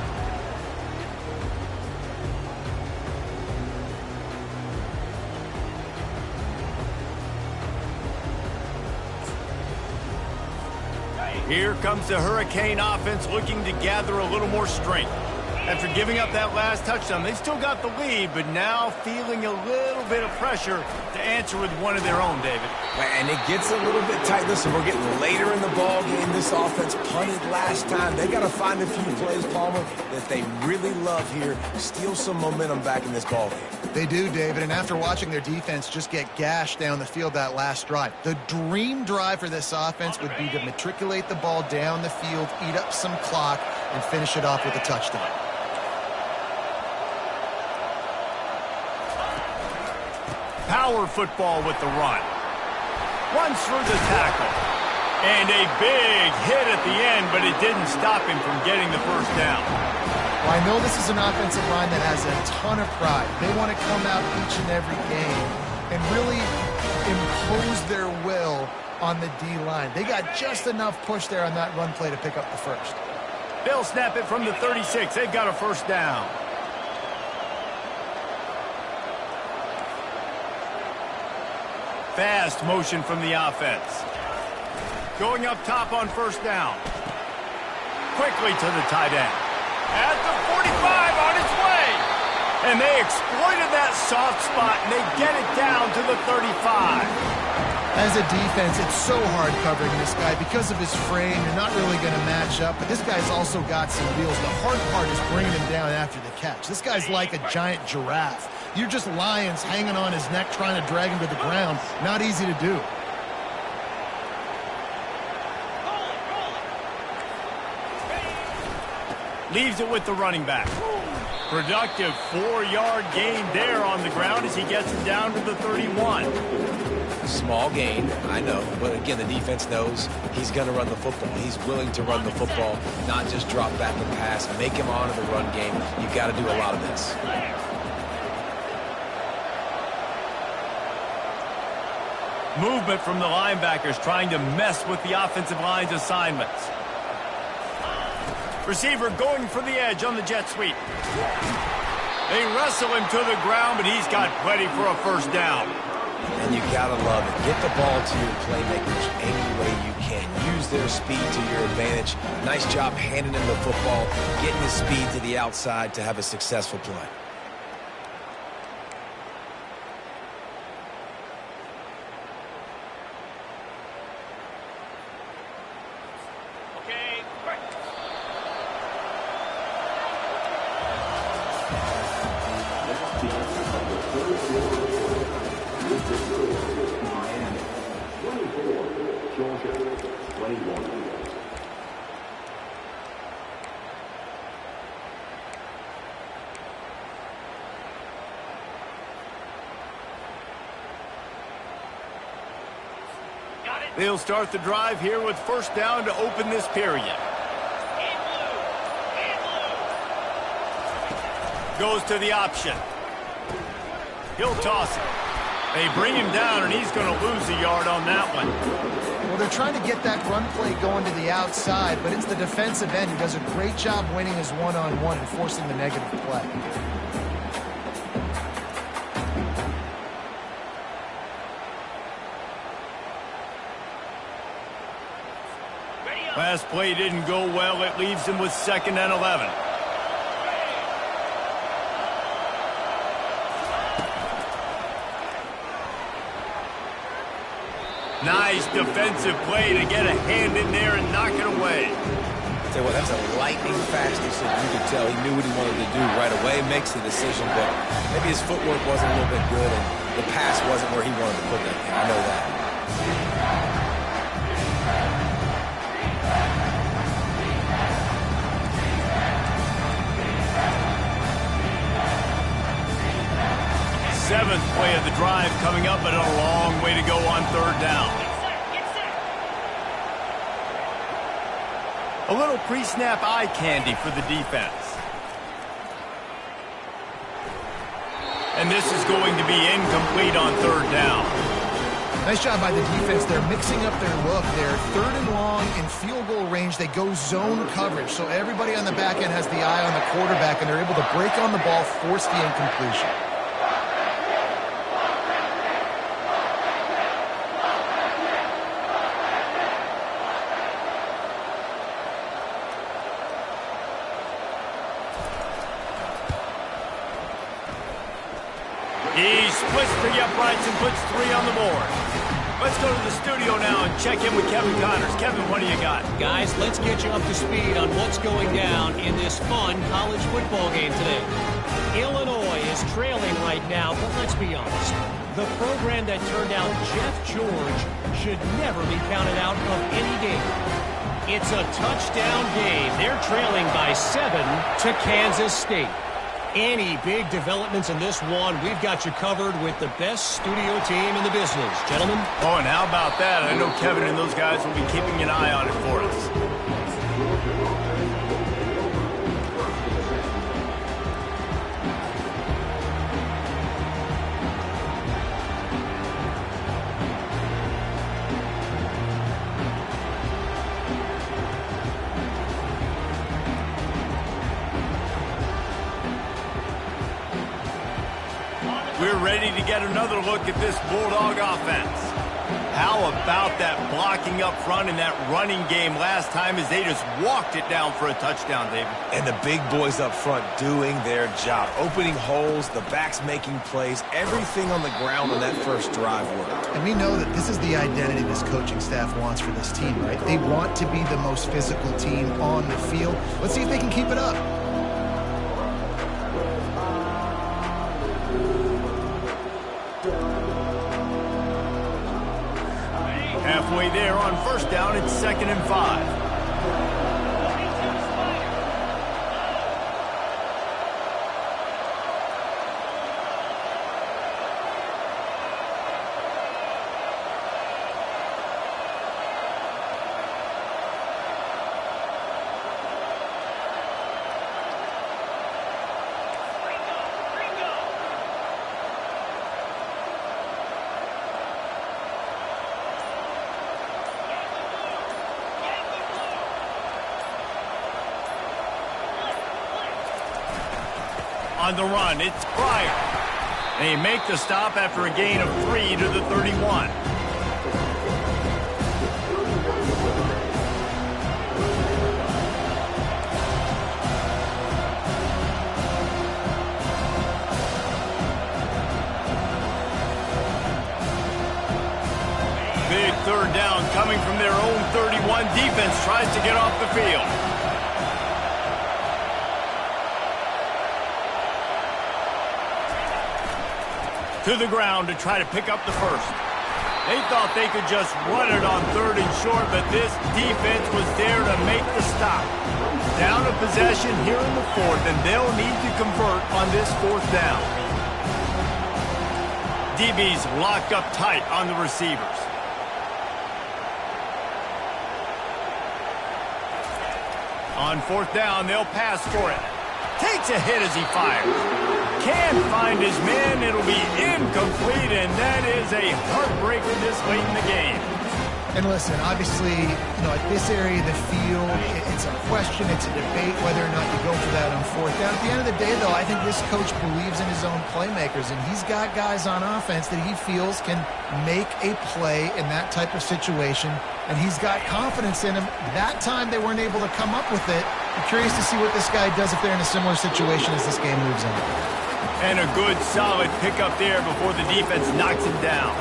Here comes the Hurricane offense looking to gather a little more strength. After giving up that last touchdown, they still got the lead, but now feeling a little bit of pressure to answer with one of their own, David. And it gets a little bit tight. Listen, we're getting later in the ball game. This offense punted last time. They got to find a few plays, Palmer, that they really love here. Steal some momentum back in this ball game. They do, David, and after watching their defense just get gashed down the field that last drive, the dream drive for this offense would be to matriculate the ball down the field, eat up some clock, and finish it off with a touchdown. Power football with the run. Runs through the tackle. And a big hit at the end, but it didn't stop him from getting the first down. Well, I know this is an offensive line that has a ton of pride. They want to come out each and every game and really impose their will on the D-line. They got just enough push there on that run play to pick up the first. They'll snap it from the 36. They've got a first down. Fast motion from the offense. Going up top on first down. Quickly to the tight end. At the 45 on its way. And they exploited that soft spot, and they get it down to the 35. As a defense, it's so hard covering this guy. Because of his frame, you're not really going to match up. But this guy's also got some wheels. The hard part is bringing him down after the catch. This guy's like a giant giraffe. You're just lions hanging on his neck trying to drag him to the ground. Not easy to do. Leaves it with the running back. Productive 4-yard gain there on the ground as he gets it down to the 31. Small gain, I know. But again, the defense knows he's going to run the football. He's willing to run the football, not just drop back and pass. Make him honor the run game. You've got to do a lot of this. Movement from the linebackers trying to mess with the offensive line's assignments. Receiver going for the edge on the jet sweep. They wrestle him to the ground, but he's got plenty for a first down. And you gotta love it. Get the ball to your playmakers any way you can. Use their speed to your advantage. Nice job handing them the football, getting his speed to the outside to have a successful play. They'll start the drive here with first down to open this period. Goes to the option. He'll toss it. They bring him down, and he's going to lose a yard on that one. Well, they're trying to get that run play going to the outside, but it's the defensive end who does a great job winning his one-on-one and forcing the negative play. Last play didn't go well. It leaves him with 2nd and 11. Nice defensive play to get a hand in there and knock it away. Tell you what, that's a lightning fast decision. You could tell he knew what he wanted to do right away. Makes the decision, but maybe his footwork wasn't a little bit good, and the pass wasn't where he wanted to put that thing. I know that. Seventh play of the drive coming up, but a long way to go on third down. A little pre-snap eye candy for the defense. And this is going to be incomplete on third down. Nice job by the defense. They're mixing up their look. They're 3rd and long in field goal range. They go zone coverage. So everybody on the back end has the eye on the quarterback, and they're able to break on the ball, force the incompletion. splits to the uprights and puts 3 on the board. Let's go to the studio now and check in with Kevin Connors. Kevin, what do you got? Guys, let's get you up to speed on what's going down in this fun college football game today. Illinois is trailing right now, but let's be honest. The program that turned out Jeff George should never be counted out of any game. It's a touchdown game. They're trailing by 7 to Kansas State. Any big developments in this one, we've got you covered with the best studio team in the business. Gentlemen? Oh, and how about that? I know Kevin and those guys will be keeping an eye on it for us. We're ready to get another look at this Bulldog offense. How about that blocking up front and that running game last time as they just walked it down for a touchdown, David? And the big boys up front doing their job. Opening holes, the backs making plays, everything on the ground on that first drive worked. And we know that this is the identity this coaching staff wants for this team, right? They want to be the most physical team on the field. Let's see if they can keep it up. Halfway there on first down, it's 2nd and 5. On the run, it's Pryor. They make the stop after a gain of 3 to the 31. Big 3rd down coming from their own 31. Defense tries to get off the field. To the ground to try to pick up the first. They thought they could just run it on 3rd and short, but this defense was there to make the stop. Down a possession here in the 4th, and they'll need to convert on this 4th down. DB's locked up tight on the receivers. On 4th down, they'll pass for it. Takes a hit as he fires. Can't find his man. It'll be incomplete, and that is a heartbreaker this late in the game. And listen, obviously, at this area of the field, it's a question, it's a debate whether or not you go for that on 4th down. At the end of the day, though, I think this coach believes in his own playmakers, and he's got guys on offense that he feels can make a play in that type of situation, and he's got confidence in him. That time they weren't able to come up with it. I'm curious to see what this guy does if they're in a similar situation as this game moves on. And a good, solid pickup there before the defense knocks him down.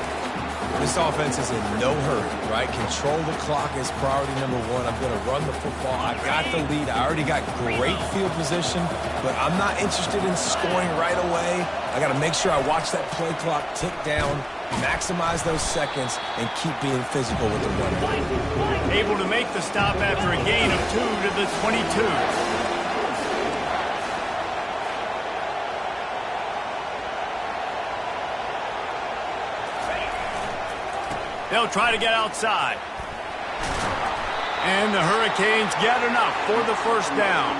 This offense is in no hurry, right? Control the clock is priority number 1. I'm going to run the football. I got the lead. I already got great field position, but I'm not interested in scoring right away. I got to make sure I watch that play clock tick down, maximize those seconds, and keep being physical with the run. Able to make the stop after a gain of 2 to the 22. They'll try to get outside. And the Hurricanes get enough for the 1st down.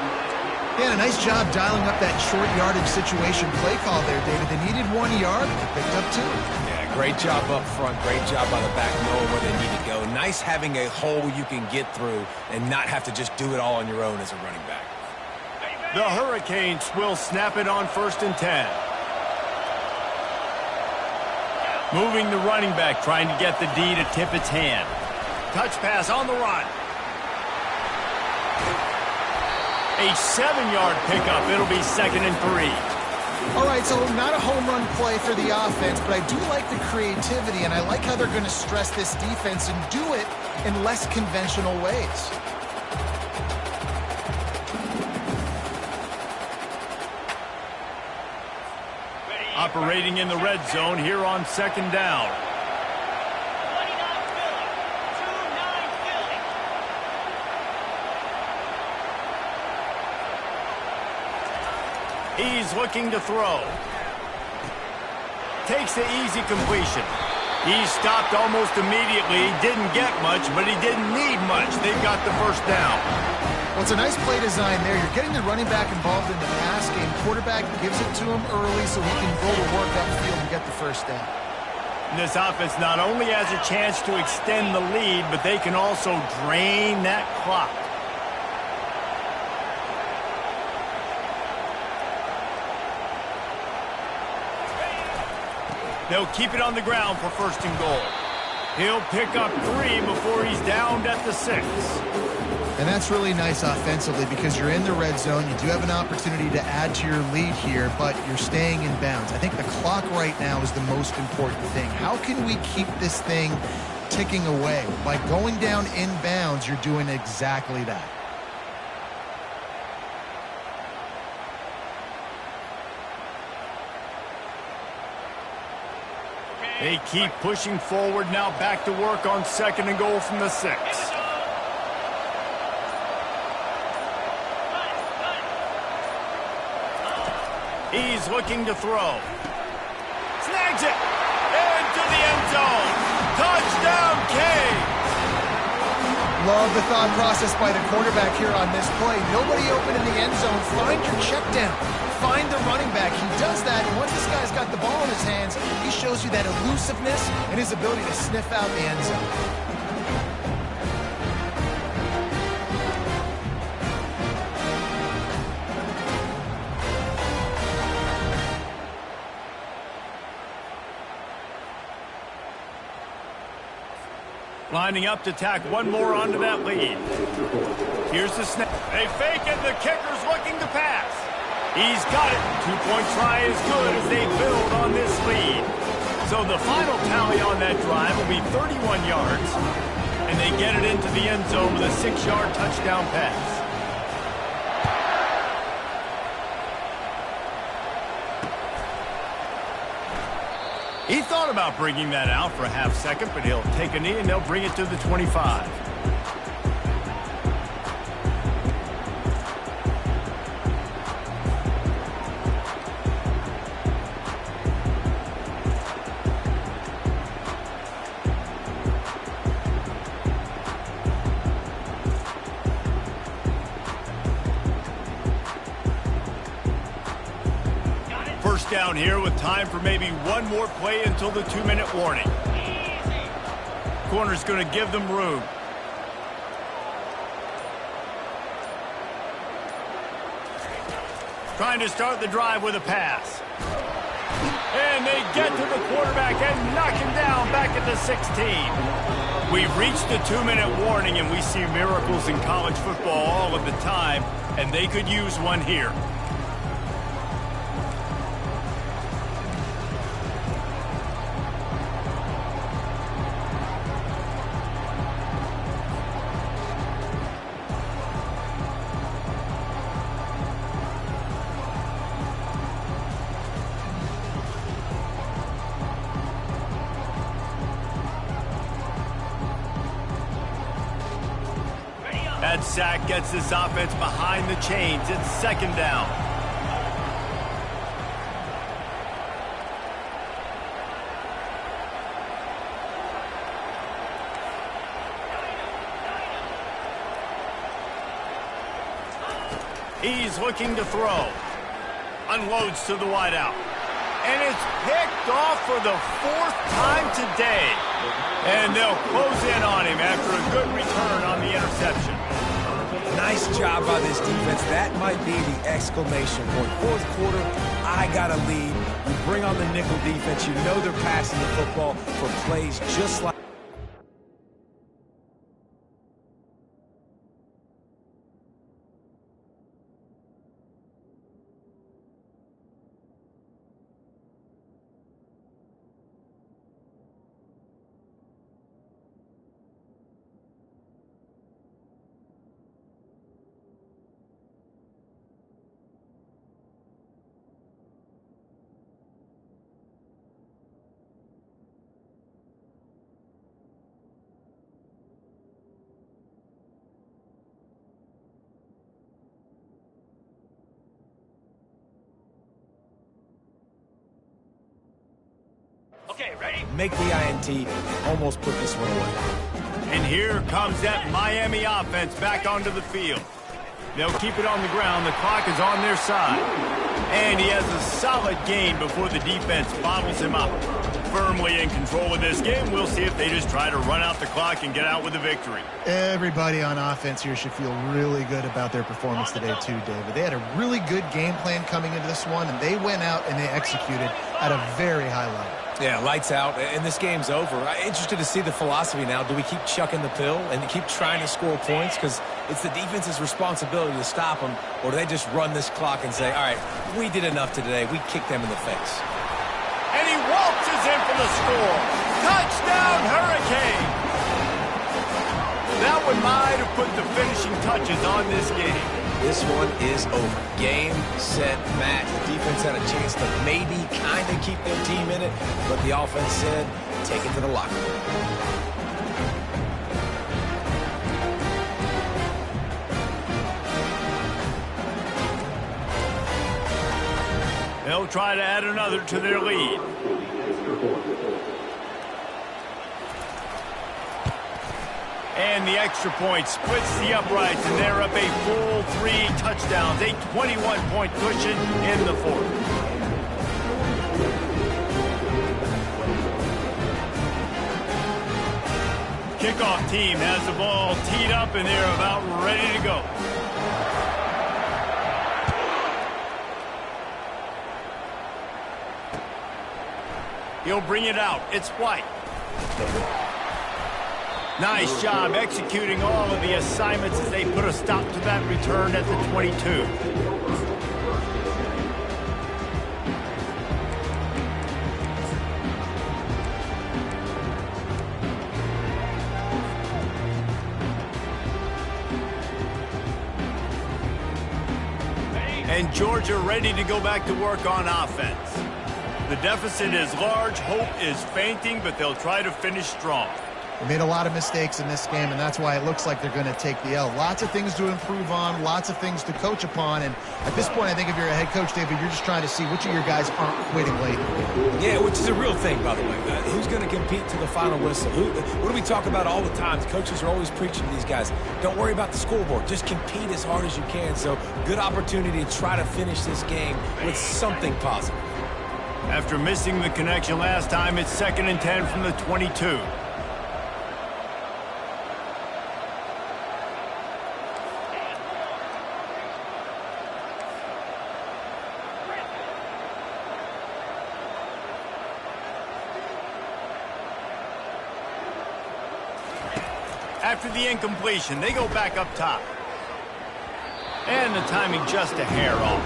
Yeah, a nice job dialing up that short yardage situation play call there, David. They needed 1 yard. They picked up 2. Yeah, great job up front. Great job by the back knowing where they need to go. Nice having a hole you can get through and not have to just do it all on your own as a running back. The Hurricanes will snap it on 1st and 10. Moving the running back, trying to get the D to tip its hand. Touch pass on the run. A 7-yard pickup. It'll be 2nd and 3. All right, so not a home run play for the offense, but I do like the creativity, and I like how they're going to stress this defense and do it in less conventional ways. Operating in the red zone here on second down. He's looking to throw. Takes the easy completion. He stopped almost immediately. Didn't get much, but he didn't need much. They've got the first down. Well, it's a nice play design there. You're getting the running back involved in the pass game. Quarterback gives it to him early so he can go to work upfield and get the first down. This offense not only has a chance to extend the lead, but they can also drain that clock. They'll keep it on the ground for first and goal. He'll pick up 3 before he's downed at the 6. And that's really nice offensively because you're in the red zone. You do have an opportunity to add to your lead here, but you're staying in bounds. I think the clock right now is the most important thing. How can we keep this thing ticking away? By going down in bounds, you're doing exactly that. They keep pushing forward now, back to work on second and goal from the 6. He's looking to throw. Snags it into the end zone. Touchdown, K. Love the thought process by the quarterback here on this play. Nobody open in the end zone. Find your check down. Find the running back. He does that, and once this guy's got the ball in his hands, he shows you that elusiveness and his ability to sniff out the end zone. Lining up to tack one more onto that lead. Here's the snap. They fake it. The kicker's looking to pass. He's got it. 2-point try is good as they build on this lead. So the final tally on that drive will be 31 yards, and they get it into the end zone with a 6-yard touchdown pass. He thought about bringing that out for a half second, but he'll take a knee and they'll bring it to the 25. Down here with time for maybe one more play until the 2-minute warning. Corner's going to give them room. Trying to start the drive with a pass. And they get to the quarterback and knock him down back at the 16. We've reached the 2-minute warning, and we see miracles in college football all of the time, and they could use one here. That sack gets this offense behind the chains. It's second down. He's looking to throw. Unloads to the wideout. And it's picked off for the 4th time today. And they'll close in on him after a good return on the interception. Nice job by this defense. That might be the exclamation point. 4th quarter, I got a lead. You bring on the nickel defense. You know they're passing the football for plays just like make the INT, and almost put this one away. And here comes that Miami offense back onto the field. They'll keep it on the ground. The clock is on their side. And he has a solid gain before the defense bottles him up. Firmly in control of this game. We'll see if they just try to run out the clock and get out with a victory. Everybody on offense here should feel really good about their performance today too, David. They had a really good game plan coming into this one, and they went out and they executed at a very high level. Yeah, lights out, and this game's over. I'm interested to see the philosophy now. Do we keep chucking the pill and keep trying to score points? Because it's the defense's responsibility to stop them, or do they just run this clock and say, all right, we did enough today. We kicked them in the face. And he waltzes in for the score. Touchdown, Hurricane! That one might have put the finishing touches on this game. This one is over. Game, set, match. The defense had a chance to maybe kind of keep their team in it, but the offense said, take it to the locker room. They'll try to add another to their lead. And the extra point splits the uprights, and they're up a full 3 touchdowns, a 21-point cushion in the fourth. Kickoff team has the ball teed up, and they're about ready to go. He'll bring it out. It's White. Nice job executing all of the assignments as they put a stop to that return at the 22. And Georgia ready to go back to work on offense. The deficit is large, hope is fainting, but they'll try to finish strong. They made a lot of mistakes in this game, and that's why it looks like they're going to take the L. Lots of things to improve on, lots of things to coach upon, and at this point, I think if you're a head coach, David, you're just trying to see which of your guys aren't quitting late. Yeah, which is a real thing, by the way. Who's going to compete to the final whistle? What do we talk about all the time? Coaches are always preaching to these guys. Don't worry about the scoreboard. Just compete as hard as you can. So, good opportunity to try to finish this game with something positive. After missing the connection last time, it's 2nd and 10 from the 22. After the incompletion, they go back up top. And the timing just a hair off.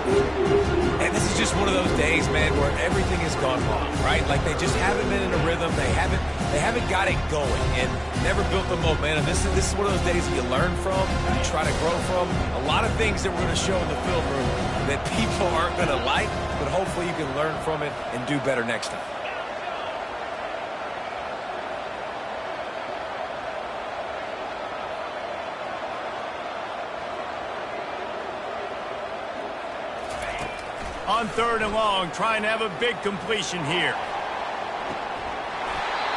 And this is just one of those days, man, where everything has gone wrong, right? Like they just haven't been in a rhythm. They haven't got it going and never built the momentum. This is one of those days that you learn from, you try to grow from. A lot of things that we're going to show in the film room that people aren't going to like, but hopefully you can learn from it and do better next time. On 3rd and long, trying to have a big completion here.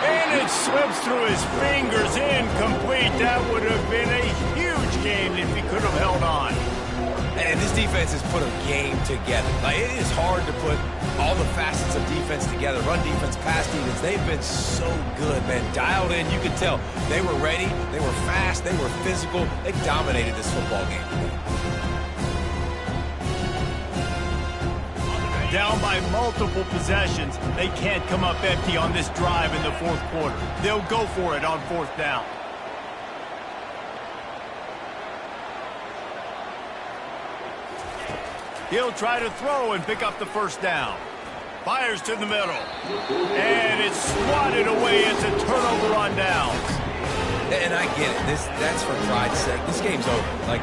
And it slips through his fingers, incomplete. That would have been a huge game if he could have held on. And this defense has put a game together. Like, it is hard to put all the facets of defense together. Run defense, pass defense. They've been so good, man. Dialed in. You could tell they were ready. They were fast. They were physical. They dominated this football game today. Down by multiple possessions, they can't come up empty on this drive in the 4th quarter. They'll go for it on 4th down. He'll try to throw and pick up the 1st down. Fires to the middle. And it's swatted away. It's a turnover on downs. And I get it. That's for pride's sake. This game's over. Like,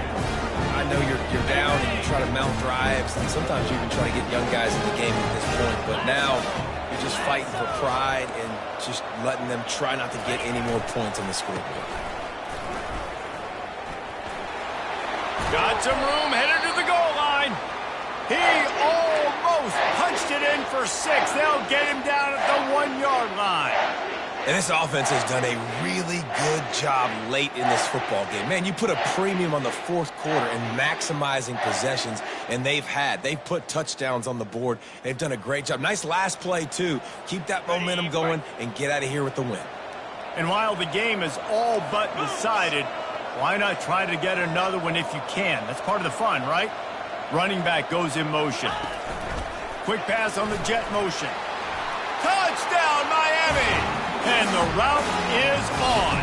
I know you're down and you try to mount drives, and sometimes you even try to get young guys in the game at this point. But now you're just fighting for pride and just letting them try not to get any more points on the scoreboard. Got some room, headed to the goal line. He almost punched it in for 6. They'll get him down at the 1-yard line. And this offense has done a really good job late in this football game. Man, you put a premium on the fourth quarter and maximizing possessions, and they've put touchdowns on the board. They've done a great job. Nice last play, too. Keep that momentum going and get out of here with the win. And while the game is all but decided, why not try to get another one if you can? That's part of the fun, right? Running back goes in motion. Quick pass on the jet motion. Touchdown, Miami! And the route is on.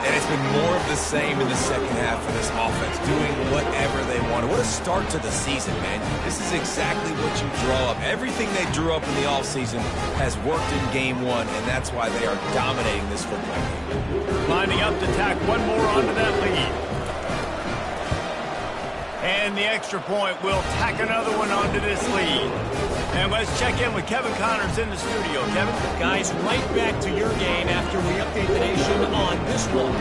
And it's been more of the same in the second half for this offense, doing whatever they wanted. What a start to the season, man. This is exactly what you draw up. Everything they drew up in the offseason has worked in game one, and that's why they are dominating this football game. Lining up to tack one more onto that lead. And the extra point will tack another one onto this lead. And let's check in with Kevin Connors in the studio. Kevin? Guys, right back to your game after we update the nation on this one.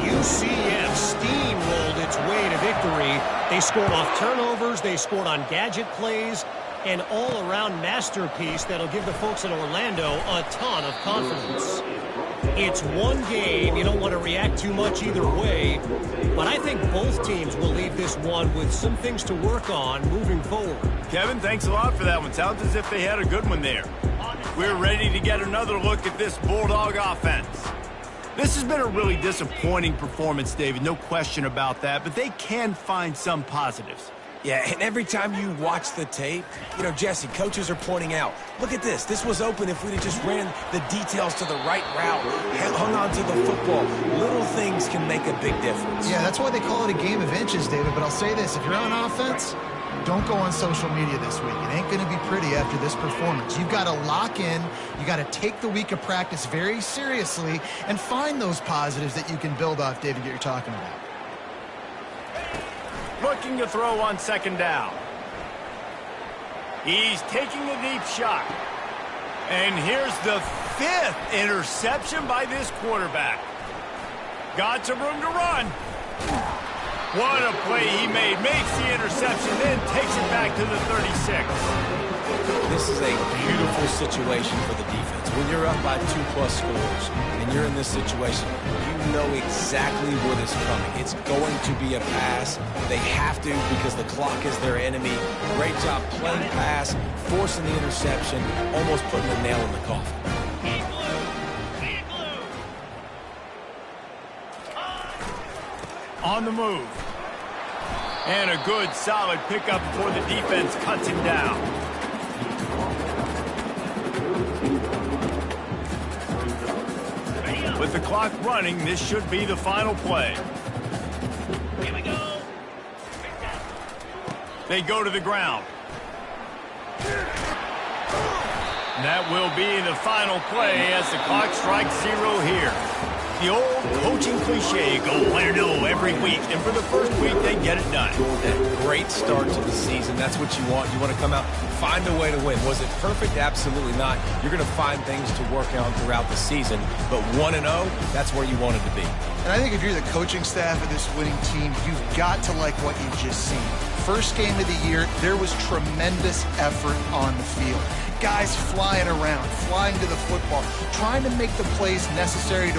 UCF steamrolled its way to victory. They scored off turnovers, they scored on gadget plays, an all-around masterpiece that'll give the folks in Orlando a ton of confidence. It's one game. You don't want to react too much either way, but I think both teams will leave this one with some things to work on moving forward. Kevin, thanks a lot for that one. Sounds as if they had a good one there. We're ready to get another look at this Bulldog offense. This has been a really disappointing performance, David, no question about that, but they can find some positives. Yeah, and every time you watch the tape, you know, Jesse, coaches are pointing out, look at this. This was open if we'd have just ran the details to the right route, hung on to the football. Little things can make a big difference. Yeah, that's why they call it a game of inches, David. But I'll say this, if you're on offense, don't go on social media this week. It ain't going to be pretty after this performance. You've got to lock in. You got to take the week of practice very seriously and find those positives that you can build off, David, that you're talking about. Looking to throw on second down. He's taking a deep shot. And here's the 5th interception by this quarterback. Got some room to run. What a play he made. Makes the interception, then takes it back to the 36. This is a beautiful situation for the defense. When you're up by 2+ scores and you're in this situation, you know exactly what is coming. It's going to be a pass. They have to because the clock is their enemy. Great job playing pass, forcing the interception, almost putting a nail in the coffin. On the move. And a good, solid pickup before the defense cuts him down. With the clock running, this should be the final play. Here we go. They go to the ground. That will be the final play as the clock strikes 0 here. The old coaching cliche, go win or no every week. And for the first week, they get it done. A great start to the season. That's what you want. You want to come out, find a way to win. Was it perfect? Absolutely not. You're going to find things to work on throughout the season. But 1-0, that's where you wanted to be. And I think if you're the coaching staff of this winning team, you've got to like what you've just seen. First game of the year, there was tremendous effort on the field. Guys flying around, flying to the football, trying to make the plays necessary to